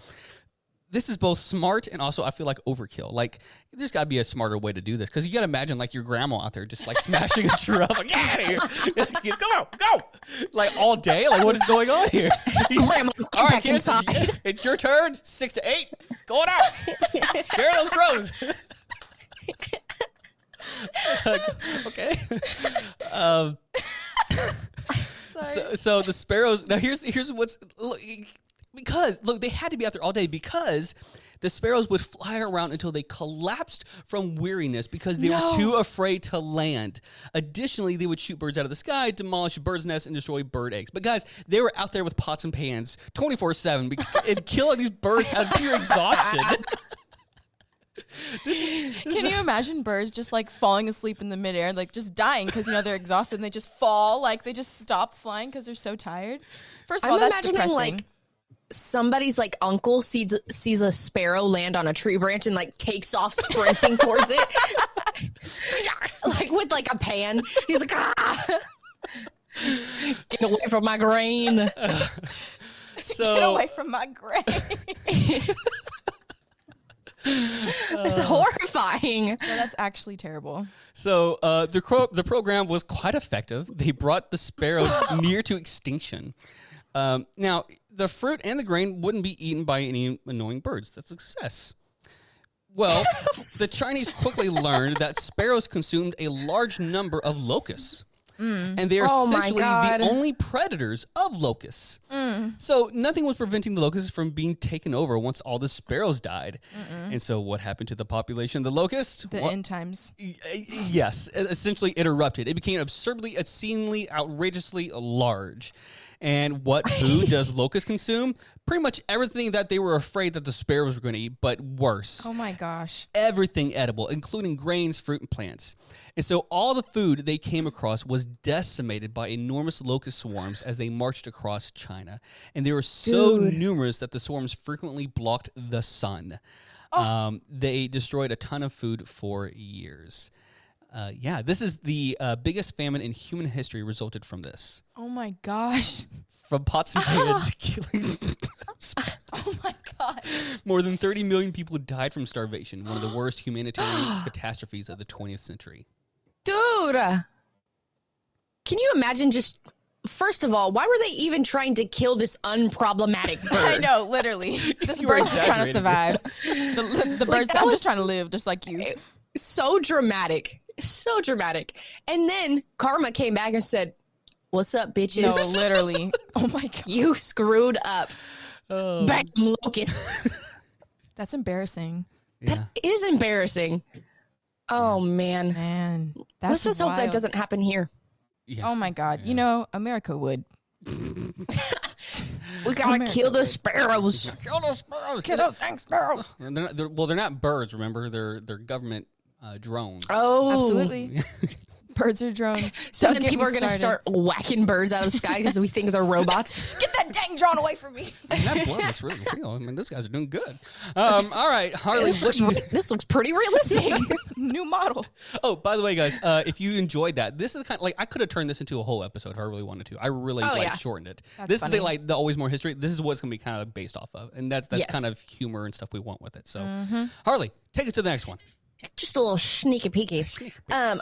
this is both smart and also I feel like overkill. Like there's got to be a smarter way to do this because you got to imagine like your grandma out there just like smashing a tree up, like get out of here, go, like all day. Like what is going on here? Grandma, all right, back kids, inside. it's your turn. 6 to 8, going out. Scare those crows. Okay. So the sparrows. Now here's what's. Because, look, they had to be out there all day because the sparrows would fly around until they collapsed from weariness because they were too afraid to land. Additionally, they would shoot birds out of the sky, demolish birds' nests, and destroy bird eggs. But, guys, they were out there with pots and pans 24/7 and killing these birds out of pure exhaustion. Can you imagine birds just like falling asleep in the midair, like just dying because they're exhausted and they just fall, like they just stop flying because they're so tired? First of all, that's depressing. Like somebody's like uncle sees a sparrow land on a tree branch and like takes off sprinting towards it, like with like a pan. He's like, get away from my grain. Get away from my grain. It's horrifying. No, that's actually terrible. So the program was quite effective. They brought the sparrows near to extinction. Now, the fruit and the grain wouldn't be eaten by any annoying birds. That's a success. Well, the Chinese quickly learned that sparrows consumed a large number of locusts. And they are essentially the only predators of locusts. So nothing was preventing the locusts from being taken over once all the sparrows died. And so what happened to the population of the locust? The end times. Yes. Essentially, it erupted. It became absurdly, obscenely, outrageously large. And what food does locusts consume? Pretty much everything that they were afraid that the sparrows were going to eat, but worse. Oh my gosh. Everything edible, including grains, fruit, and plants. And so all the food they came across was decimated by enormous locust swarms as they marched across China. And they were so numerous that the swarms frequently blocked the sun. They destroyed a ton of food for years. This is the biggest famine in human history resulted from this. Oh my gosh. From pots and pans killing. Oh my God. More than 30 million people died from starvation, one of the worst humanitarian catastrophes of the 20th century. Dude, can you imagine just, first of all, why were they even trying to kill this unproblematic bird? I know, literally. This bird's just trying to survive. The bird's, I'm just trying to live, just like you. So dramatic. So dramatic. And then Karma came back and said, what's up, bitches? No, literally. Oh my God. You screwed up. Bam, locusts. That's embarrassing. That is embarrassing. Oh, man. Man. That's Let's just hope that doesn't happen here. Yeah. Oh my God. America would. We gotta kill those sparrows. Kill those sparrows. Kill those dang sparrows. They're not birds, remember? They're government drones. Oh. Absolutely. Birds are drones. So then people are going to start whacking birds out of the sky because we think they're robots. Get that dang drone away from me. And that blood looks really real. I mean, those guys are doing good. All right, Harley. This looks pretty realistic. New model. Oh, by the way, guys, if you enjoyed that, this is kind of like I could have turned this into a whole episode if I really wanted to. I really shortened it. This is the Always More history. This is what it's going to be kind of based off of, and that's kind of humor and stuff we want with it. So, Harley, take us to the next one. Just a little sneaky peeky.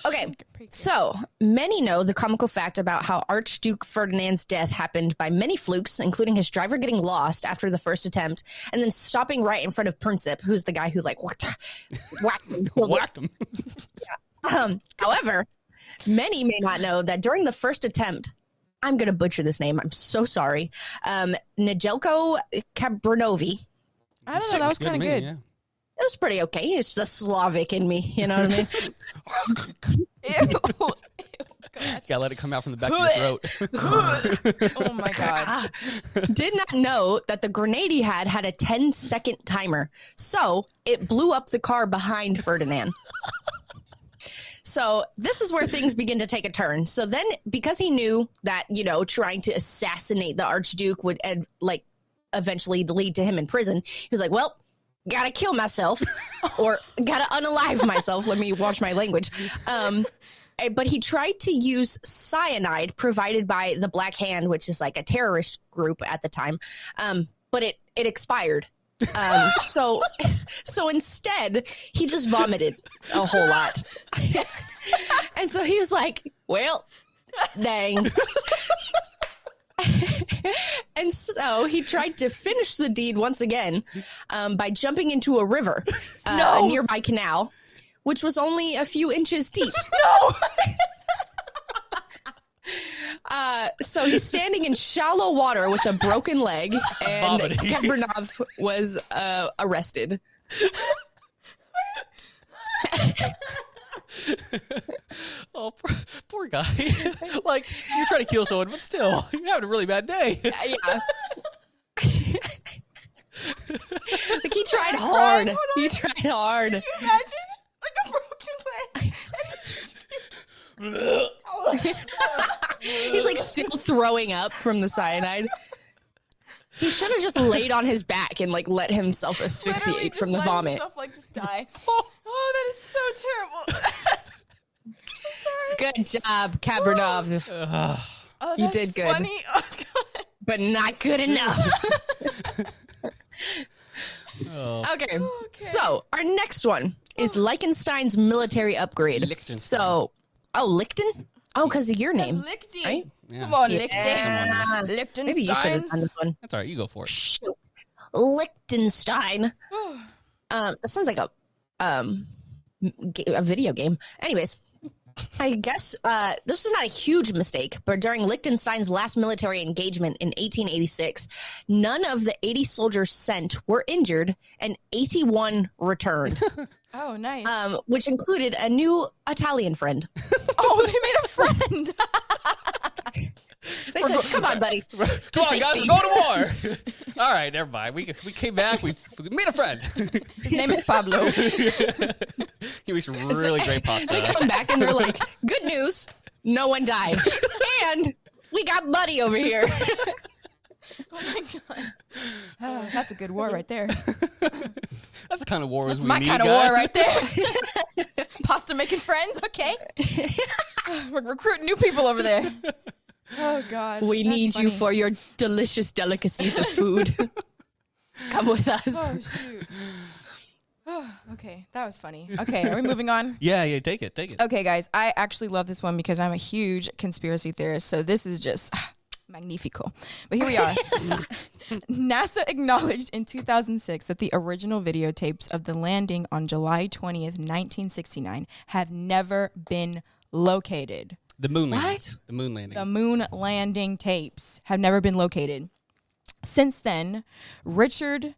Okay, so many know the comical fact about how Archduke Ferdinand's death happened by many flukes, including his driver getting lost after the first attempt and then stopping right in front of Princip, who's the guy who whacked him. However, many may not know that during the first attempt, I'm going to butcher this name. I'm so sorry. Nejelko Kabrnovi. I don't know. That was kind of good. Yeah. It was pretty okay. It's the Slavic in me, you know what I mean? Ew. Gotta let it come out from the back of your throat. Oh my God. Did not know that the grenade he had a 10-second timer. So it blew up the car behind Ferdinand. So this is where things begin to take a turn. So then, because he knew that, trying to assassinate the Archduke would eventually lead to him in prison, he was like, well, gotta kill myself or gotta unalive myself. Let me watch my language. But he tried to use cyanide provided by the Black Hand, which is like a terrorist group at the time. But it expired. So instead, he just vomited a whole lot. And so he was like, well, dang. And so he tried to finish the deed once again by jumping into a river, a nearby canal, which was only a few inches deep. No! So he's standing in shallow water with a broken leg, and Kabrinov was arrested. Oh, poor guy. Like, you're trying to kill someone, but still, you're having a really bad day. Yeah. Like, he tried hard. He tried hard. Can you imagine? Like a broken leg. And it's just... He's like still throwing up from the cyanide. He should have just laid on his back and like let himself asphyxiate from the vomit. Himself, like, just die. Oh, that is so terrible. I'm sorry. Good job, Kabrinov. Oh, You did good. Funny. Oh, God. But not good enough. Okay. So our next one is Liechtenstein's military upgrade. So, Lichten? Oh, because of your name. Lichty. Right? Yeah. Come on, Yeah. Lichten. Maybe you should have done this one. That's all right. You go for it. Shoot. Liechtenstein. That sounds like a video game. Anyways, I guess this is not a huge mistake, but during Liechtenstein's last military engagement in 1886, none of the 80 soldiers sent were injured, and 81 returned, Oh, nice. which included a new Italian friend. Oh, they made a friend. They said, "Come on, buddy. Come on, guys, we're going to war." All right, never mind. We came back. We made a friend. His name is Pablo. He makes really great They pasta. come back and they're like, "Good news, no one died, and we got Buddy over here." Oh my God. Oh, that's a good war right there. That's the kind of wars That's we my need, kind of guys. war right there. Pasta making friends, okay. We're recruiting new people over there. Oh God. We that's need you funny. for your delicious delicacies of food. Come with us. Oh shoot. Oh, okay, that was funny. Okay, are we moving on? Yeah, take it. Okay, guys, I actually love this one because I'm a huge conspiracy theorist, so this is just magnifico. But here we are. NASA acknowledged in 2006 that the original videotapes of the landing on July 20th, 1969 have never been located. The moon landing. What? The moon landing. The moon landing tapes have never been located. Since then, Richard,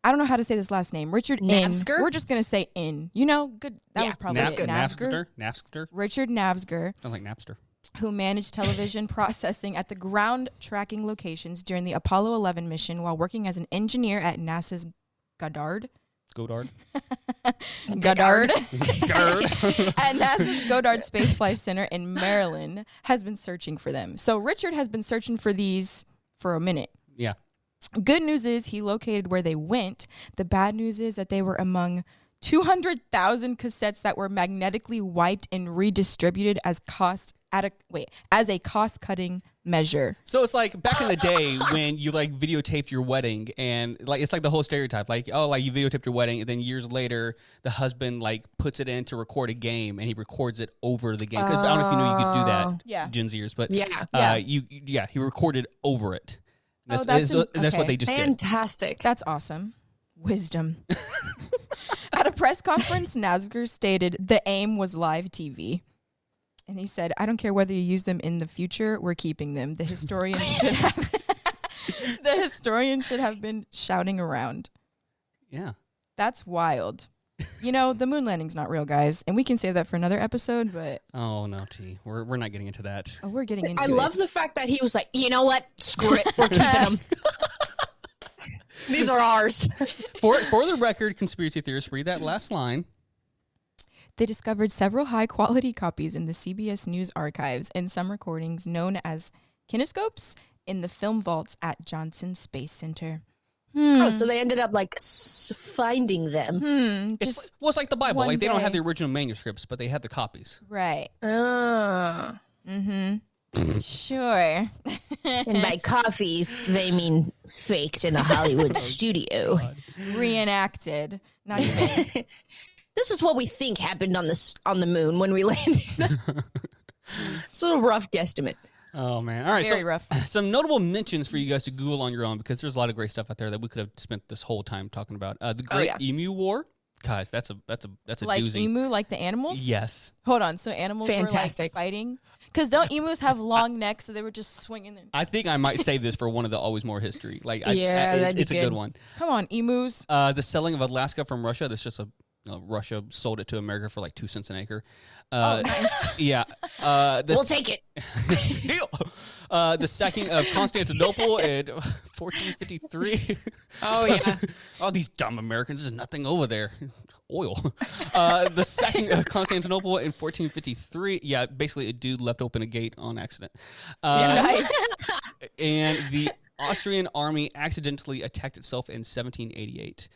I don't know how to say this last name, Richard Navsger? We're just going to say In. You know, good. That was probably that's it. good. Napster. Richard Navsger, Sounds like Napster. who managed television processing at the ground tracking locations during the Apollo 11 mission while working as an engineer at NASA's Goddard. Goddard. Goddard. Goddard. At NASA's Goddard Space Flight Center in Maryland, has been searching for them. So Richard has been searching for these for a minute. Yeah. Good news is he located where they went. The bad news is that they were among 200,000 cassettes that were magnetically wiped and redistributed as a cost-cutting measure. So it's like back in the day when you like videotaped your wedding, and like it's like the whole stereotype, like, oh, like you videotaped your wedding, and then years later the husband like puts it in to record a game, and he records it over the game. 'Cause I don't know if you knew you could do that, Yeah. Gen Zers, but Yeah. he recorded over it. That's, that's that's okay. what they just did. Fantastic. That's awesome. Wisdom. At a press conference, Navsger stated the aim was live TV. And he said, I don't care whether you use them in the future, we're keeping them. The historian should have been shouting around. Yeah. That's wild. You know, the moon landing's not real, guys. And we can save that for another episode, but Oh no, T. We're not getting into that. we're getting into I it. love the fact that he was like, you know what? Screw it. We're keeping them. These are ours. For the record, conspiracy theorists, read that last line. They discovered several high-quality copies in the CBS News archives and some recordings known as kinescopes in the film vaults at Johnson Space Center. Oh, so they ended up like finding them. It's like the Bible. one Like they don't have day. the original manuscripts, but they have the copies. Right. Ah. Mm-hmm. Sure. And by coffees, they mean faked in a Hollywood studio. Reenacted. Not even. This is what we think happened on the moon when we landed. It's a rough guesstimate. Oh, man. All right. Very rough. Some notable mentions for you guys to Google on your own, because there's a lot of great stuff out there that we could have spent this whole time talking about. The Great Emu War. Guys, that's a like doozy. emu, like the animals? Yes. Hold on. So animals were like fighting? Because don't emus have long necks, so they were just swinging them? I think I might save this for one of the Always More history. It's a good one. Come on, emus. The selling of Alaska from Russia. That's just Russia sold it to America for like 2 cents an acre. Nice. Yeah. We'll take it. Deal. The sacking of Constantinople in 1453. Oh, yeah. All these dumb Americans. There's nothing over there. Oil. The sacking of Constantinople in 1453. Yeah, basically a dude left open a gate on accident. Nice. And the Austrian army accidentally attacked itself in 1788.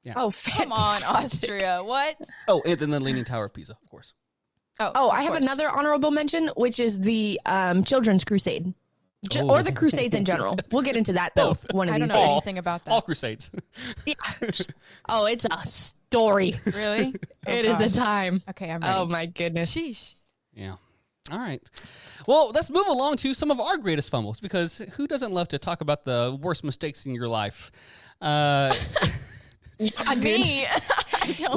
Yeah. Oh, fantastic. Come on, Austria. What? Oh, and then the Leaning Tower of Pisa, of course. Oh, I have another honorable mention, which is the Children's Crusade. Or the Crusades in general. We'll get into that, though, one of these days. I don't know anything about that. All Crusades. Yeah. Oh, it's a story. Really? It is a time. Okay, I'm ready. Oh, my goodness. Sheesh. Yeah. All right. Well, let's move along to some of our greatest fumbles, because who doesn't love to talk about the worst mistakes in your life? Me. You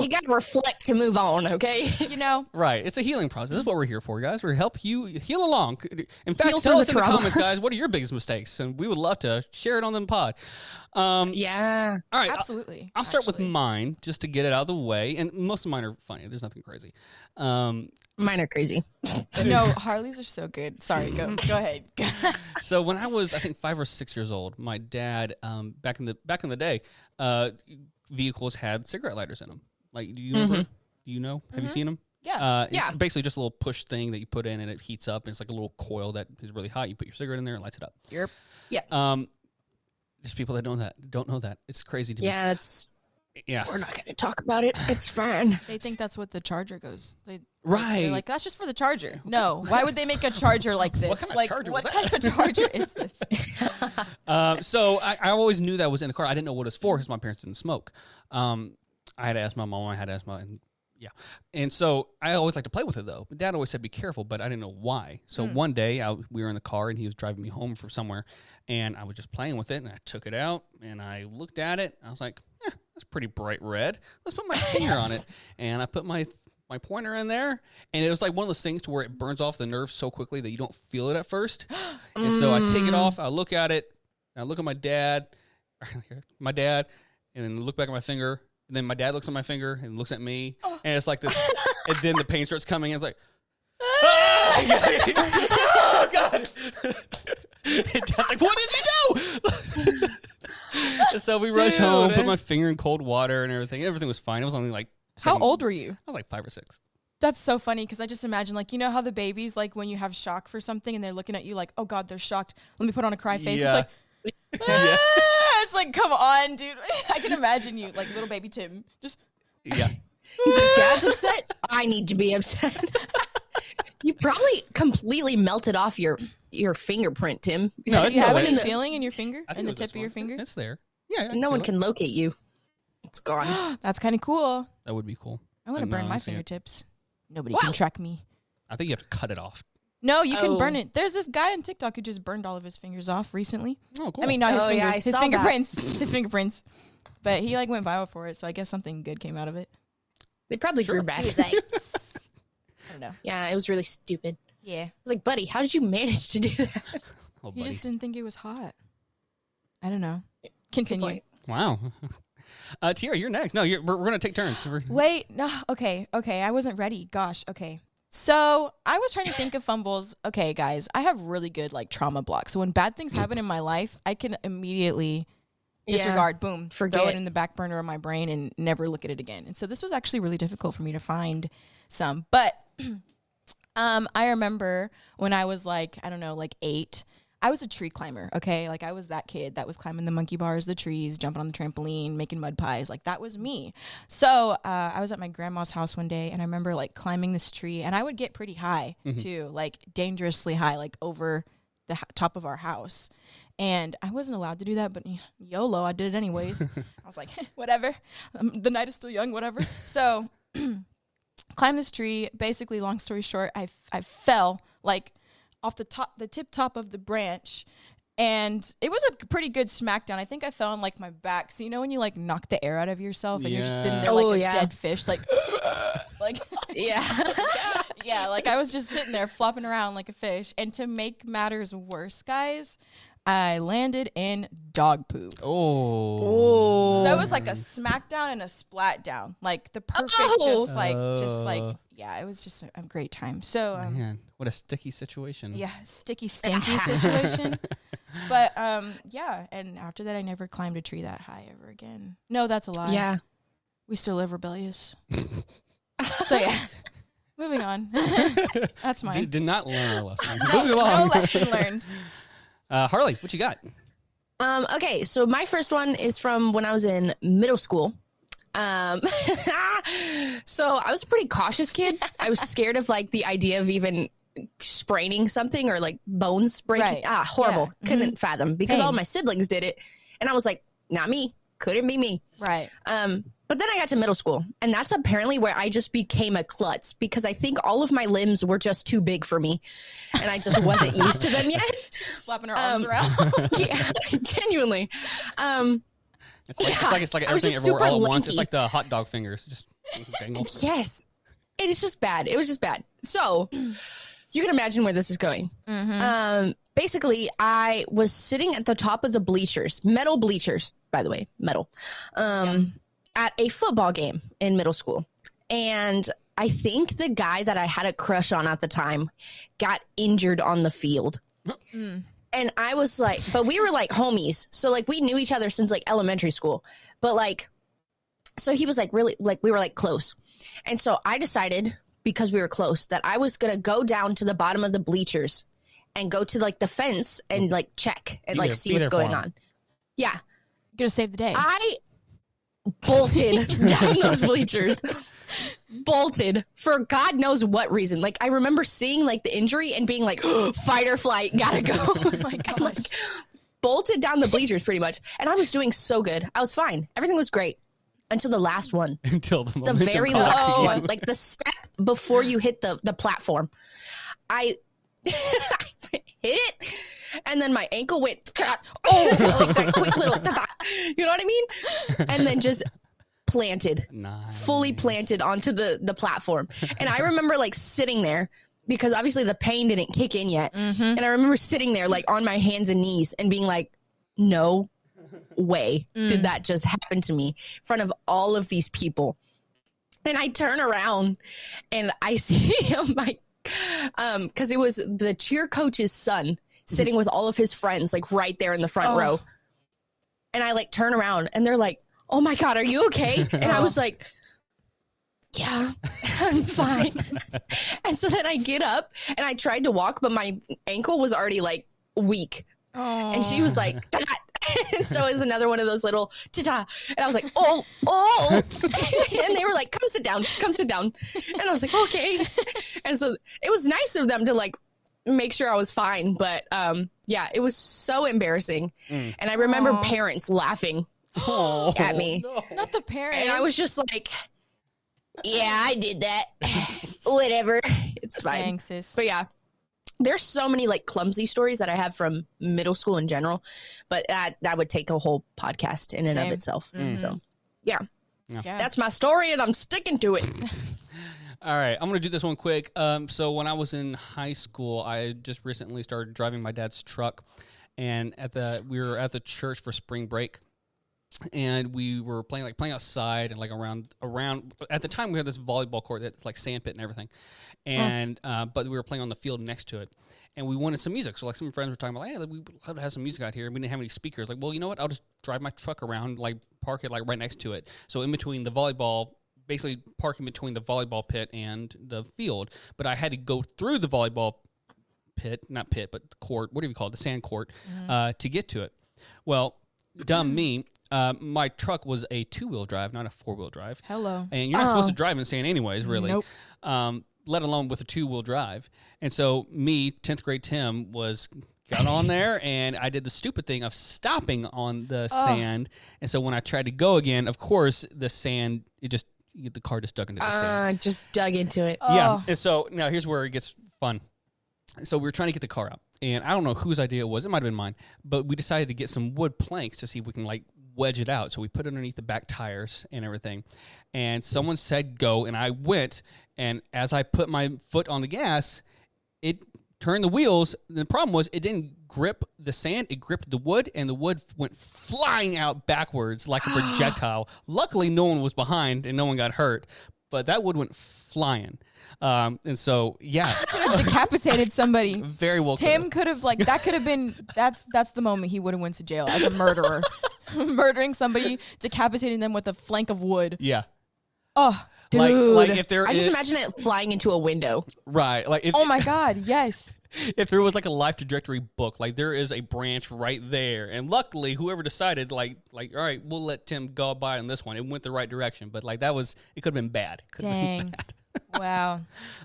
got to reflect to move on, okay? Right. It's a healing process. This is what we're here for, guys. We're to help you heal along. In fact, Heal tell through us the in the trauma. comments, guys, what are your biggest mistakes? And we would love to share it on the pod. Yeah. All right. Absolutely. I'll start with mine just to get it out of the way. And most of mine are funny. There's nothing crazy. Mine are crazy. No, Harleys are so good. Sorry, go ahead. So when I was, I think, 5 or 6 years old, my dad, back in the day, vehicles had cigarette lighters in them. Like, do you remember? Do you know? Have you seen them? Yeah. It's basically just a little push thing that you put in and it heats up. And it's like a little coil that is really hot. You put your cigarette in there and it lights it up. Yep. Yeah. There's people that don't know that. It's crazy to me. Yeah, that's... Yeah. We're not going to talk about it. It's fine. They think that's what the charger goes. Right. They're like, that's just for the charger. No. Why would they make a charger like this? What kind of charger was what that? type of charger is this? So I always knew that was in the car. I didn't know what it was for because my parents didn't smoke. I had to ask my mom. I had to ask my... Yeah. And so I always liked to play with it, though. But Dad always said, be careful, but I didn't know why. So one day we were in the car and he was driving me home from somewhere and I was just playing with it and I took it out and I looked at it. I was like, that's pretty bright red. Let's put my finger on it. And I put my pointer in there and it was like one of those things to where it burns off the nerve so quickly that you don't feel it at first. And so I take it off. I look at it. I look at my dad, and then look back at my finger. And then my dad looks at my finger and looks at me, and it's like this. And then the pain starts coming, and it's like, oh God! And Dad's like, what did you do? And so we rushed home, put my finger in cold water and everything. Everything was fine. It was only like. How old were you? I was like 5 or 6. That's so funny because I just imagine, like, you know how the babies, like, when you have shock for something and they're looking at you like, oh God, they're shocked. Let me put on a cry face. Yeah. It's like, it's like, come on, dude. I can imagine you, like little baby Tim. Just Yeah. He's like, Dad's upset. I need to be upset. You probably completely melted off your fingerprint, Tim. No, do it's you have not any like- feeling in your finger? I think In it the was tip this of your one. finger? It's there. Yeah. No one can locate you. It's gone. That's kind of cool. That would be cool. I want to I'd burn not my see it. fingertips. Nobody can track me. I think you have to cut it off. No, you can Oh. burn it. There's this guy on TikTok who just burned all of his fingers off recently. Oh, cool. I mean, not his Oh, yeah, fingers, I his saw fingerprints. His fingerprints. But he like went viral for it, so I guess something good came out of it. They probably grew back. He was like, I don't know. Yeah, it was really stupid. Yeah. I was like, buddy, how did you manage to do that? Oh, He buddy. just didn't think it was hot. I don't know. Continue. point. Wow. Tiera, you're next. No, we're going to take turns. Wait, no. Okay. I wasn't ready. Gosh. Okay. So I was trying to think of fumbles. Okay, guys, I have really good like trauma blocks. So when bad things happen in my life, I can immediately disregard, boom, throw Forget. it in the back burner of my brain and never look at it again. And so this was actually really difficult for me to find some. But I remember when I was like, I don't know, like 8, I was a tree climber, okay? Like I was that kid that was climbing the monkey bars, the trees, jumping on the trampoline, making mud pies. Like that was me. So I was at my grandma's house one day and I remember like climbing this tree and I would get pretty high too, like dangerously high, like over the top of our house. And I wasn't allowed to do that, but YOLO, I did it anyways. I was like, whatever. The night is still young, whatever. So climbed this tree. Basically, long story short, I fell like off the tip top of the branch. And it was a pretty good smackdown. I think I fell on like my back. So you know when you like knock the air out of yourself and you're just sitting there like a dead fish, like, like yeah, like I was just sitting there flopping around like a fish. And to make matters worse, guys, I landed in dog poop. Oh. So it was like a smackdown and a splat down. Like the perfect, just like, yeah, it was just a great time. So, man, what a sticky situation. Yeah, sticky, stinky situation. But, yeah. And after that, I never climbed a tree that high ever again. No, that's a lie. Yeah. We still live rebellious. So, yeah. Moving on. That's mine. Did not learn our lesson. Moving along. No lesson learned. Harley, what you got? Okay, so my first one is from when I was in middle school. So I was a pretty cautious kid. I was scared of like the idea of even spraining something or like bones breaking. Right. Horrible. Yeah. Couldn't fathom because all my siblings did it. And I was like, not me. Couldn't be me. Right. But then I got to middle school, and that's apparently where I just became a klutz because I think all of my limbs were just too big for me, and I just wasn't used to them yet. She's just flapping her arms around. Yeah, genuinely. It's like everything everywhere all at once. It's like the hot dog fingers. Just dangle. Yes. It is just bad. It was just bad. So you can imagine where this is going. Basically, I was sitting at the top of the bleachers, metal bleachers, by the way, metal, at a football game in middle school. And I think the guy that I had a crush on at the time got injured on the field. And I was like, but we were like homies. So like we knew each other since like elementary school. But like, so he was like really like, we were like close. And so I decided, because we were close, that I was going to go down to the bottom of the bleachers and go to like the fence and like check and like see what's going on. Yeah. Gonna save the day. I bolted down those bleachers. Bolted for God knows what reason. Like I remember seeing like the injury and being like, fight or flight, gotta go. Oh my gosh. Like, bolted down the bleachers pretty much. And I was doing so good. I was fine. Everything was great. Until the last one. Until the very last one. Like the step before you hit the platform. I hit it, and then my ankle went, like that quick little, you know what I mean? And then just planted, fully planted onto the platform. And I remember like sitting there because obviously the pain didn't kick in yet. And I remember sitting there like on my hands and knees and being like, no way did that just happen to me in front of all of these people. And I turn around and I see my because it was the cheer coach's son sitting with all of his friends like right there in the front row. And I like turn around and they're like, oh my God, are you okay? And I was like, yeah, I'm fine. And so then I get up and I tried to walk, but my ankle was already like weak. And she was like, that. And so it was another one of those little ta-ta. And I was like, oh. And they were like, come sit down. And I was like, okay. And so it was nice of them to like make sure I was fine. But yeah, it was so embarrassing. And I remember parents laughing at me. No. Not the parents. And I was just like, yeah, I did that. Whatever. It's fine. Thanks, sis. But yeah. There's so many like clumsy stories that I have from middle school in general, but that would take a whole podcast in and of itself. So yeah, that's my story and I'm sticking to it. All right, I'm going to do this one quick. So when I was in high school, I just recently started driving my dad's truck, and we were at the church for spring break. And we were playing outside and like around. At the time, we had this volleyball court that's like sand pit and everything, and but we were playing on the field next to it, and we wanted some music. So like some friends were talking about, hey, we would love to have some music out here. We didn't have any speakers. Like, well, you know what? I'll just drive my truck around, like park it like right next to it. So in between the volleyball, basically parking between the volleyball pit and the field. But I had to go through the volleyball not pit, but court, whatever you call it, the sand court, to get to it. Well, dumb me, my truck was a 2-wheel drive, not a 4-wheel drive. Hello. And you're not supposed to drive in sand anyways, really. Nope. Let alone with a 2-wheel drive. And so me, 10th grade Tim, got on there, and I did the stupid thing of stopping on the sand. And so when I tried to go again, of course, the sand, the car just dug into the sand. Just dug into it. Yeah. And so now here's where it gets fun. So we were trying to get the car out, and I don't know whose idea it was. It might have been mine, but we decided to get some wood planks to see if we can wedge it out. So we put it underneath the back tires and everything. And someone said go, and I went. And as I put my foot on the gas, it turned the wheels. The problem was it didn't grip the sand. It gripped the wood, and the wood went flying out backwards like a projectile. Luckily, no one was behind, and no one got hurt. But that wood went flying. And so, yeah. Could have decapitated somebody. Very well. Tim could have, that could have been, that's the moment he would have went to jail as a murderer. Murdering somebody, decapitating them with a flank of wood. Yeah. Oh, dude. Like if there I just imagine it flying into a window. Right. Like oh my God, yes. If there was a life trajectory book, there is a branch right there. And luckily, whoever decided, all right, we'll let Tim go by on this one. It went the right direction. But it could have been bad. Dang. Wow.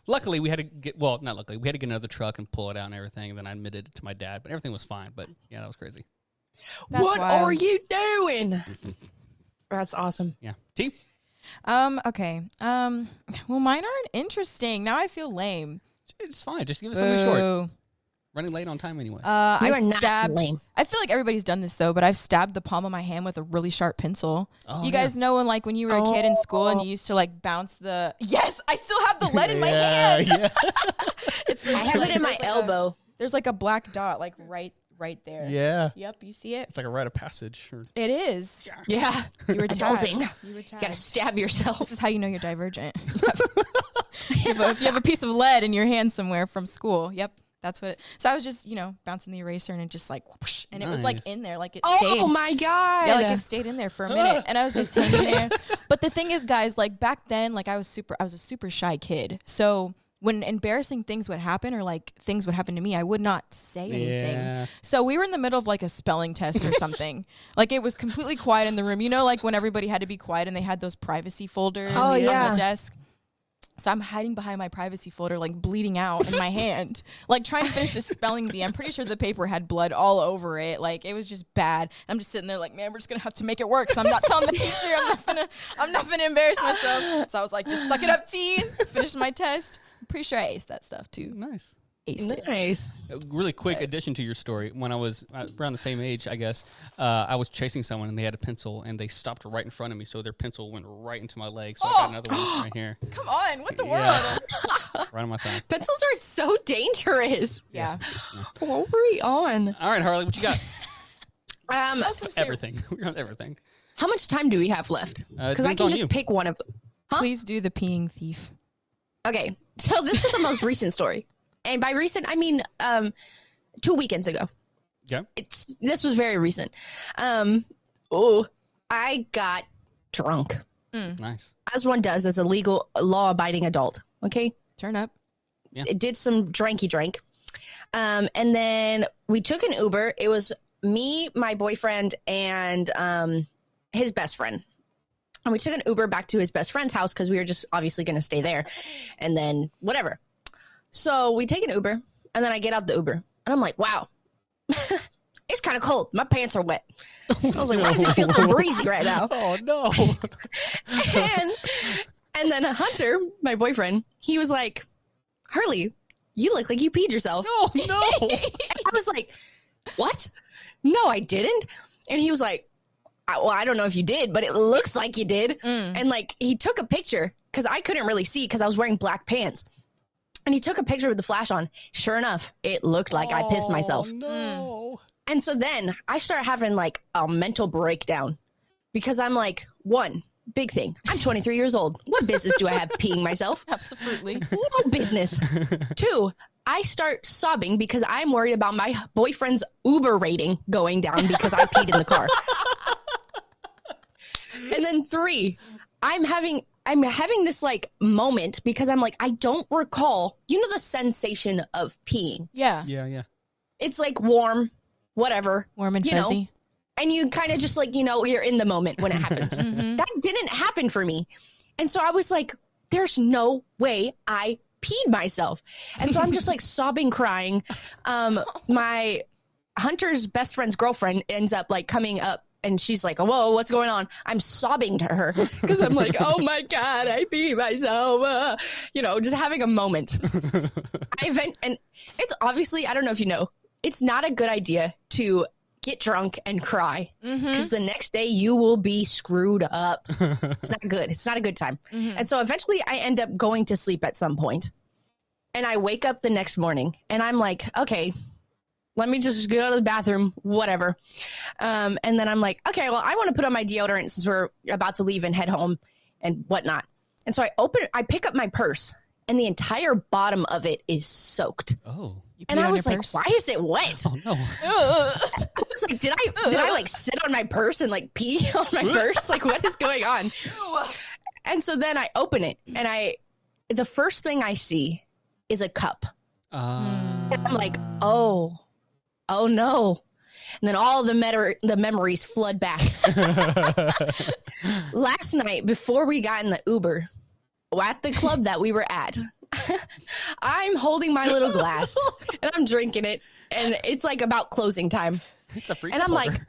Luckily, we had to not luckily, we had to get another truck and pull it out and everything. And then I admitted it to my dad, but everything was fine. But yeah, that was crazy. That's what wild. are you doing? That's awesome. Yeah. T? Okay. Well, mine aren't interesting. Now I feel lame. It's fine. Just give us something short. Running late on time anyway. You are not lame. I feel like everybody's done this though, but I've stabbed the palm of my hand with a really sharp pencil. Oh, you guys know when you were a kid in school and you used to bounce the. Yes, I still have the lead in my hand. Yeah. I have it in my elbow. There's a black dot right there. Yeah. Yep, you see it? It's like a rite of passage. It is. Yeah. You were adulting. You were tagged. Gotta stab yourself. This is how you know you're divergent. If you have a piece of lead in your hand somewhere from school, yep, that's what. So I was just, bouncing the eraser and it just whoosh, and it was in there, it stayed. Oh my God. Yeah, it stayed in there for a minute, and I was just hanging there. But the thing is, guys, back then, I was a super shy kid, so. When embarrassing things would happen or things would happen to me, I would not say anything. Yeah. So we were in the middle of a spelling test or something. It was completely quiet in the room. When everybody had to be quiet and they had those privacy folders on the desk. So I'm hiding behind my privacy folder, bleeding out in my hand, trying to finish the spelling bee. I'm pretty sure the paper had blood all over it. It was just bad. I'm just sitting there man, we're just going to have to make it work. So I'm not telling the teacher. I'm not gonna embarrass myself. So I was just suck it up, T. Finish my test. I'm pretty sure I aced that stuff too. Nice. Aced it. Nice. A really quick addition to your story. When I was around the same age, I guess, I was chasing someone and they had a pencil and they stopped right in front of me. So their pencil went right into my leg. So I got another one right here. Come on. What the world? Right on my thumb. Pencils are so dangerous. Yeah. What were we on? All right, Harley, what you got? Everything. We're on everything. How much time do we have left? Because I can just pick one of them. Huh? Please do the peeing thief. Okay. So this was the most recent story. And by recent, I mean 2 weekends ago. Yeah. This was very recent. I got drunk. Nice. As one does as a legal, law-abiding adult. Okay? Turn up. Yeah. It did some drank. And then we took an Uber. It was me, my boyfriend, and his best friend. And we took an Uber back to his best friend's house because we were just obviously going to stay there. And then whatever. So we take an Uber, and then I get out the Uber. And I'm like, wow, it's kind of cold. My pants are wet. I was like, why does it feel so breezy right now? Oh, no. and then Hunter, my boyfriend, he was like, Harley, you look like you peed yourself. Oh, no. I was like, what? No, I didn't. And he was like, well, I don't know if you did, but it looks like you did. And he took a picture because I couldn't really see because I was wearing black pants. And he took a picture with the flash on. Sure enough, it looked like I pissed myself. No. And so then I start having a mental breakdown because I'm like, one, big thing. I'm 23 years old. What business do I have peeing myself? Absolutely. No business. Two, I start sobbing because I'm worried about my boyfriend's Uber rating going down because I peed in the car. And then three, I'm having I'm having this like moment because I'm like, I don't recall, the sensation of peeing. Yeah. Yeah. It's like warm, whatever. Warm and fuzzy. And you kind of just like, you're in the moment when it happens. That didn't happen for me. And so I was like, there's no way I peed myself. And so I'm just like sobbing, crying. My Hunter's best friend's girlfriend ends up like coming up and she's like, whoa, what's going on? I'm sobbing to her because I'm like, oh my God, I peed myself. Just having a moment. And it's obviously, I don't know if you know, it's not a good idea to get drunk and cry because the next day you will be screwed up. It's not good. It's not a good time. And so eventually I end up going to sleep at some point and I wake up the next morning and I'm like, okay, let me just go to the bathroom, whatever. And then I'm like, okay, well, I want to put on my deodorant since we're about to leave and head home and whatnot. And so I pick up my purse and the entire bottom of it is soaked. Oh. And I was like, why is it wet? Oh no. I was like, did I like sit on my purse and like pee on my purse? Like, what is going on? And so then I open it and the first thing I see is a cup. And I'm like, oh no. And then all the memories flood back. Last night, before we got in the Uber, at the club that we were at, I'm holding my little glass and I'm drinking it. And it's like about closing time. It's a free And I'm like,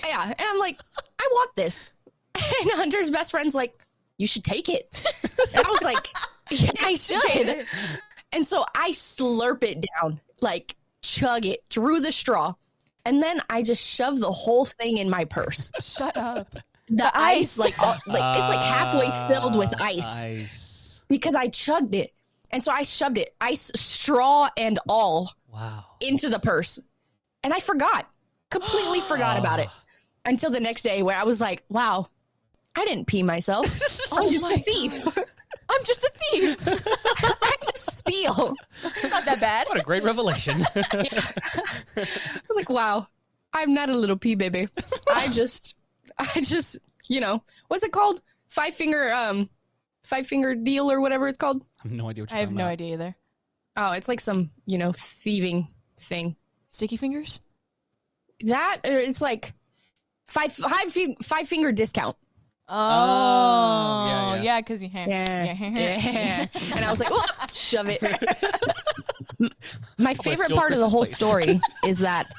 yeah. And I'm like, I want this. And Hunter's best friend's like, you should take it. And I was like, yeah, I should. And so I slurp it down, like chug it through the straw. And then I just shove the whole thing in my purse. Shut up. The ice, it's like halfway filled with ice. Because I chugged it. And so I shoved it, ice, straw and all, into the purse. And I completely forgot about it until the next day where I was like, wow, I didn't pee myself. I'm just a thief. I'm just a thief. I just steal. It's not that bad. What a great revelation. I was like, wow, I'm not a little pee baby. I just, what's it called? Five finger deal or whatever it's called. I have no idea what you're I have talking no about. idea either. Oh, it's like some, thieving thing. Sticky fingers? That, or it's like five finger discount. Oh, yeah, because you Yeah. And I was like, oh, shove it. My favorite part of the whole story is that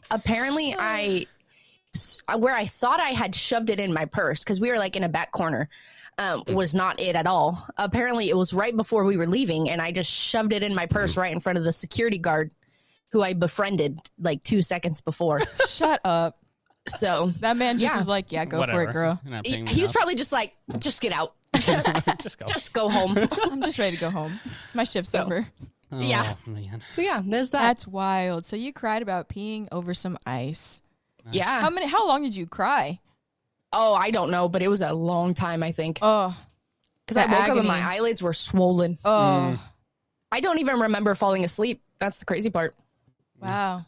apparently where I thought I had shoved it in my purse, because we were like in a back corner, was not it at all. Apparently it was right before we were leaving, and I just shoved it in my purse right in front of the security guard who I befriended like 2 seconds before. Shut up. So that man just was like, yeah, go for it, girl. He was probably just like, just get out. Just go. Just go home. I'm just ready to go home. My shift's over. Oh, yeah. Man. So yeah, there's that. That's wild. So you cried about peeing over some ice. Nice. Yeah. How long did you cry? Oh, I don't know, but it was a long time, I think. Oh. Because I woke up and my eyelids were swollen. Oh. I don't even remember falling asleep. That's the crazy part. Wow.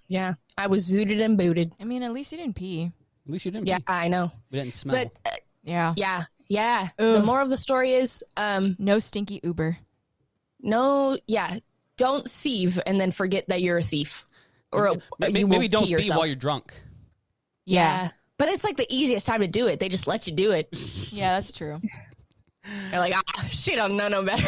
Yeah. I was zooted and booted. I mean, at least you didn't pee. At least you didn't. Yeah, pee. I know. We didn't smell. But Yeah. Yeah. Ugh. The moral of the story is no stinky Uber. Don't thieve and then forget that you're a thief. Or maybe don't thieve while you're drunk. Yeah. But it's like the easiest time to do it. They just let you do it. Yeah, that's true. They're like, she don't know no better.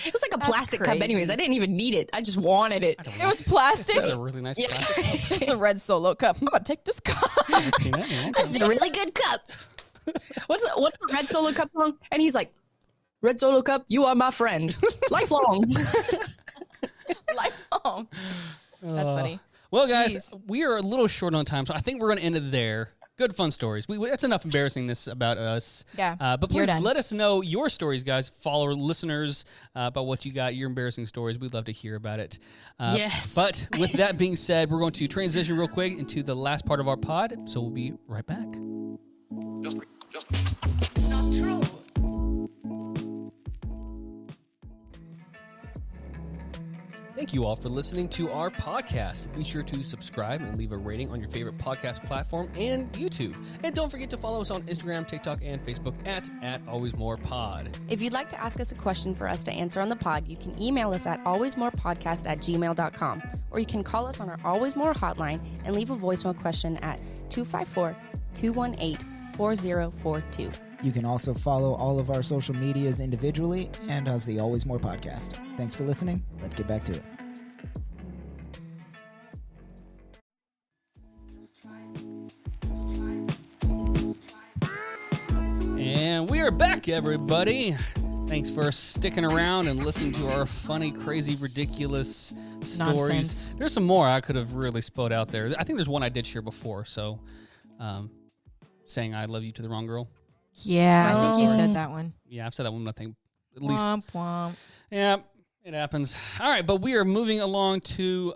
It was like a plastic cup anyways. I didn't even need it. I just wanted it. It was plastic? It's a really nice plastic. It's a red Solo cup. I'm going to take this cup. I haven't seen that in a long time. This is a really good cup. What's the Red Solo Cup song? And he's like, Red Solo Cup, you are my friend. Lifelong. Lifelong. That's funny. Well, guys, we are a little short on time, so I think we're going to end it there. Good fun stories. That's enough embarrassingness about us. Yeah. But please let us know your stories, guys. Follow our listeners about what you got, your embarrassing stories. We'd love to hear about it. Yes. But with that being said, we're going to transition real quick into the last part of our pod. So we'll be right back. Just not true. Thank thank you all for listening to our podcast. Be sure to subscribe and leave a rating on your favorite podcast platform and YouTube. And don't forget to follow us on Instagram, TikTok, and Facebook at AlwaysMorePod. If you'd like to ask us a question for us to answer on the pod, you can email us at alwaysmorepodcast@gmail.com, or you can call us on our Always More hotline and leave a voicemail question at 254-218-4042. You can also follow all of our social medias individually and as the Always More podcast. Thanks for listening. Let's get back to it. And we are back, everybody. Thanks for sticking around and listening to our funny, crazy, ridiculous stories. Nonsense. There's some more I could have really spelled out there. I think there's one I did share before. So, saying I love you to the wrong girl. Yeah, I think you said that one. Yeah, I've said that one, I think. At least. Womp womp. Yeah, it happens. All right, but we are moving along to,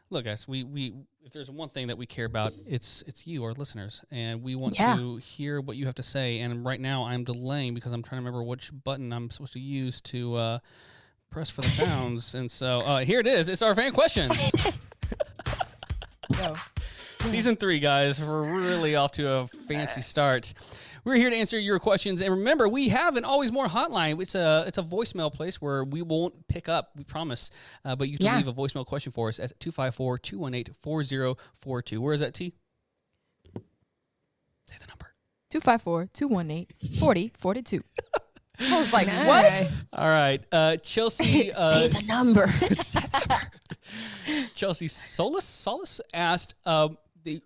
look, guys, we if there's one thing that we care about, it's you, our listeners, and we want to hear what you have to say. And right now I'm delaying because I'm trying to remember which button I'm supposed to use to press for the sounds. And so here it is. It's our fan questions. Go. Season 3, guys. We're really off to a fancy start. We're here to answer your questions. And remember, we have an Always More hotline. It's a voicemail place where we won't pick up, we promise. But you can leave a voicemail question for us at 254-218-4042. Where is that, T? Say the number. 254-218-4042. I was like, what? All right. Chelsea. Say the number. Chelsea Solace asked,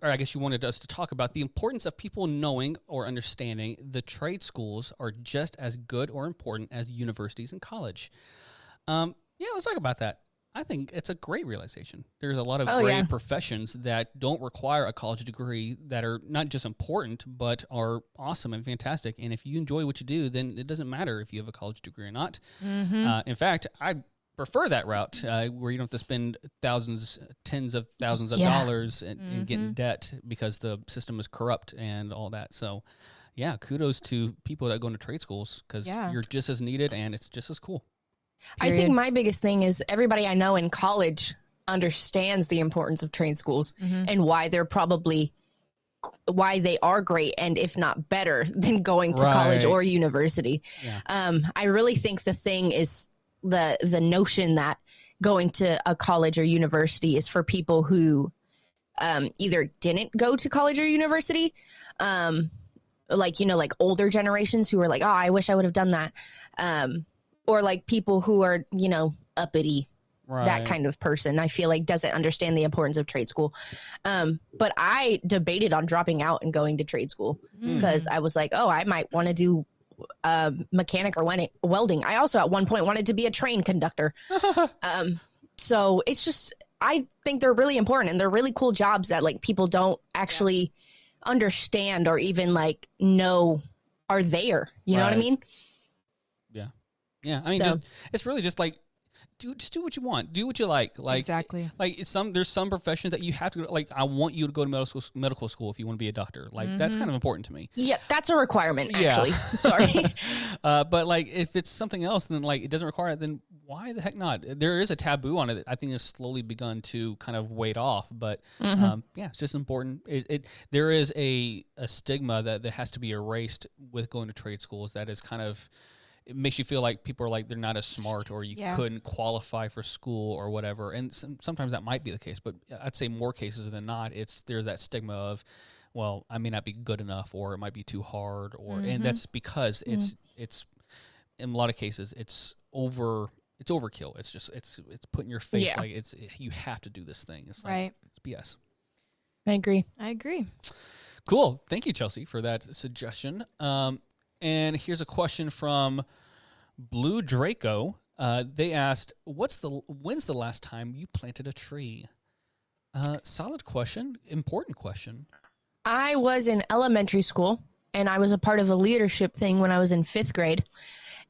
or I guess you wanted us to talk about the importance of people knowing or understanding the trade schools are just as good or important as universities and college. Let's talk about that. I think it's a great realization. There's a lot of great professions that don't require a college degree that are not just important, but are awesome and fantastic. And if you enjoy what you do, then it doesn't matter if you have a college degree or not. Mm-hmm. In fact, I prefer that route where you don't have to spend tens of thousands of dollars and get in debt because the system is corrupt and all that. So, yeah, kudos to people that go into trade schools because you're just as needed and it's just as cool. Period. I think my biggest thing is everybody I know in college understands the importance of trade schools and why they are great and if not better than going to college or university. Yeah. I really think the thing is the notion that going to a college or university is for people who either didn't go to college or university, like older generations who are like, oh, I wish I would have done that. Or like people who are, uppity, that kind of person, I feel like doesn't understand the importance of trade school. But I debated on dropping out and going to trade school because I was like, oh, I might want to do mechanic or welding. I also at one point wanted to be a train conductor. So it's just, I think they're really important and they're really cool jobs that like people don't actually understand or even like know are there. You know what I mean? Yeah, I mean, it's really just like, do what you want, do what you like. Exactly. Like there's some professions that you have to go, like I want you to go to medical school if you want to be a doctor. Like that's kind of important to me. Yeah, that's a requirement. Actually, sorry. But like if it's something else, then like it doesn't require it. Then why the heck not? There is a taboo on it that I think has slowly begun to kind of weight off. But it's just important. There is a stigma that has to be erased with going to trade schools. That is kind of. It makes you feel like people are like they're not as smart or you couldn't qualify for school or whatever. And sometimes that might be the case, but I'd say more cases than not, there's that stigma of, well, I may not be good enough or it might be too hard and that's because it's in a lot of cases it's overkill. It's just it's put in your face like you have to do this thing. It's like it's BS. I agree. Cool. Thank you, Chelsea, for that suggestion. And here's a question from Blue Draco. They asked, when's the last time you planted a tree? Solid question. Important question. I was in elementary school, and I was a part of a leadership thing when I was in 5th grade.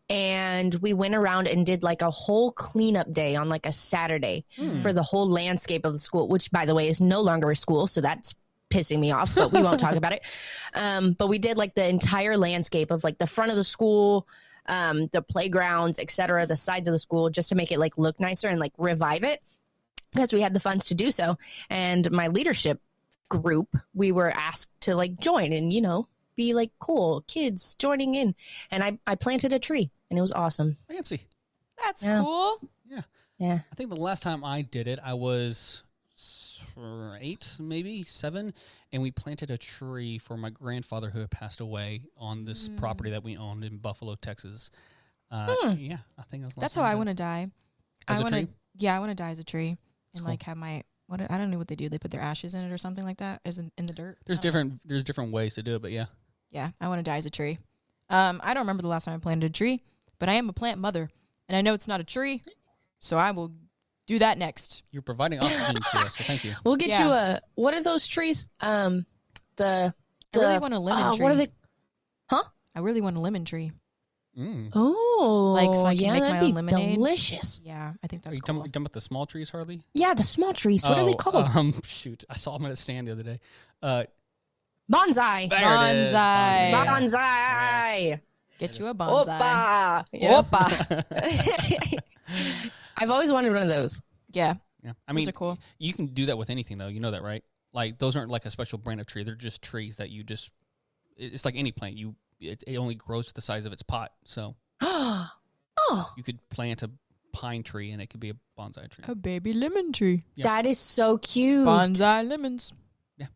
And we went around and did like a whole cleanup day on like a Saturday for the whole landscape of the school, which, by the way, is no longer a school. So that's pissing me off, but we won't talk about it. But we did like the entire landscape of like the front of the school, the playgrounds, etc., the sides of the school, just to make it like look nicer and like revive it, because we had the funds to do so. And my leadership group, we were asked to like join and, be like cool kids joining in. And I planted a tree and it was awesome. Fancy. That's cool. Yeah. I think the last time I did it, I was 8, maybe 7, and we planted a tree for my grandfather who had passed away on this property that we owned in Buffalo, Texas. Yeah, I think that's how I want to die. As a tree? Yeah, I want to die as a tree and cool. like have my I don't know what they do. They put their ashes in it or something like that, as in the dirt. There's different ways to do it, but yeah. Yeah, I want to die as a tree. I don't remember the last time I planted a tree, but I am a plant mother, and I know it's not a tree, so I will do that next. You're providing oxygen to us, so thank you. We'll get you what are those trees? I really want a lemon tree. What are they? Huh? I really want a lemon tree. Oh, like so I can make my that'd own be lemonade. Delicious. Yeah, I think that's Are you cool. talking about the small trees, Harley? Yeah, the small trees. What are they called? Shoot, I saw them at a stand the other day. Bonsai. There it is. Bonsai. Get you a bonsai. Oppa. Oppa. I've always wanted one of those. Yeah. Yeah, I mean, those are cool. You can do that with anything, though. You know that, right? Like, those aren't like a special brand of tree. They're just trees that you just. It's like any plant. It only grows to the size of its pot. So, you could plant a pine tree and it could be a bonsai tree. A baby lemon tree. Yep. That is so cute. Bonsai lemons. Yeah.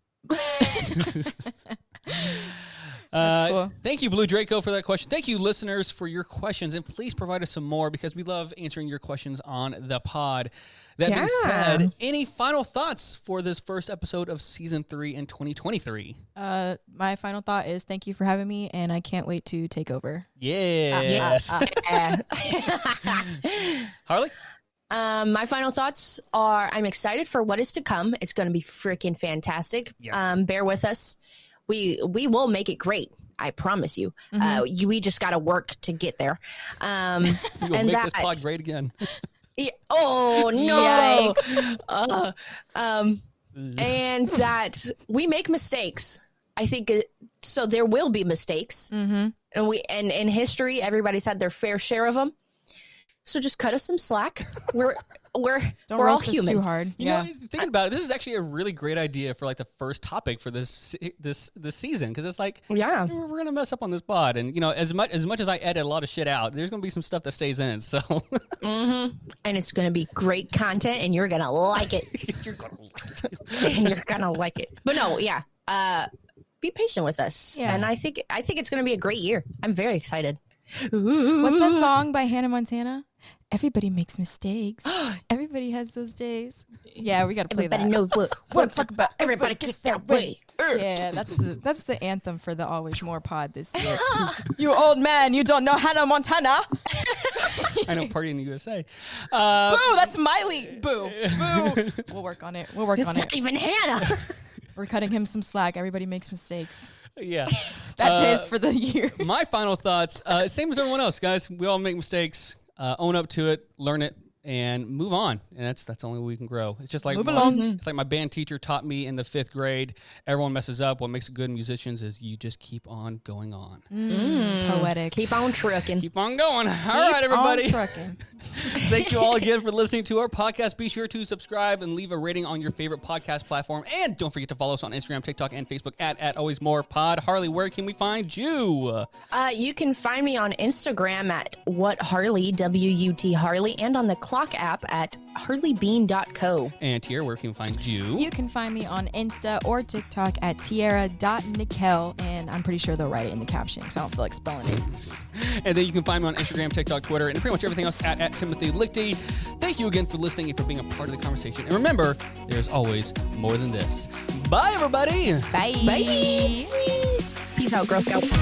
That's cool. Thank you, Blue Draco, for that question. Thank you, listeners, for your questions. And please provide us some more because we love answering your questions on the pod. That being said, any final thoughts for this first episode of Season 3 in 2023? My final thought is thank you for having me, and I can't wait to take over. Yes. Harley? My final thoughts are I'm excited for what is to come. It's going to be freaking fantastic. Yes. Bear with us. We will make it great. I promise you. We just got to work to get there. We will make this pod great again. Yeah, oh no! And that we make mistakes. I think so. There will be mistakes, and in history, everybody's had their fair share of them. So just cut us some slack. We're all human. Too hard. You know, thinking about it, this is actually a really great idea for like the first topic for this season because it's like, we're gonna mess up on this pod, and as much as I edit a lot of shit out, there's gonna be some stuff that stays in. So, and it's gonna be great content, and you're gonna like it. You're gonna like it. And you're gonna like it. But no, be patient with us, and I think it's gonna be a great year. I'm very excited. What's that song by Hannah Montana? Everybody makes mistakes. Everybody has those days. Yeah, we got to play Everybody that. knows what I'm talking about. Everybody gets that way. Yeah, that's the anthem for the Always More pod this year. You old man, you don't know Hannah Montana. I know Party in the USA. Boo, that's Miley. Boo. We'll work on it. It's not even Hannah. We're cutting him some slack. Everybody makes mistakes. Yeah. That's his for the year. My final thoughts, same as everyone else, guys. We all make mistakes. Own up to it, learn it, and move on. And that's the only way we can grow. It's just like move along. It's like my band teacher taught me in the 5th grade. Everyone messes up. What makes good musicians is you just keep on going on. Poetic. Keep on trucking. Keep on going. All right, everybody. On trucking. Thank you all again for listening to our podcast. Be sure to subscribe and leave a rating on your favorite podcast platform. And don't forget to follow us on Instagram, TikTok, and Facebook at Always More Pod. Harley, where can we find you? You can find me on Instagram at WhatHarley, WUT Harley, and on the Clock app at harleybean.co. And Tiera, where can we find you? You can find me on Insta or TikTok at tiera.nickel, and I'm pretty sure they'll write it in the caption, so I don't feel like spelling it. And then you can find me on Instagram, TikTok, Twitter, and pretty much everything else at Timothy Lichty. Thank you again for listening and for being a part of the conversation. And remember, there's always more than this. Bye, everybody. Bye. Bye. Peace out, Girl Scouts.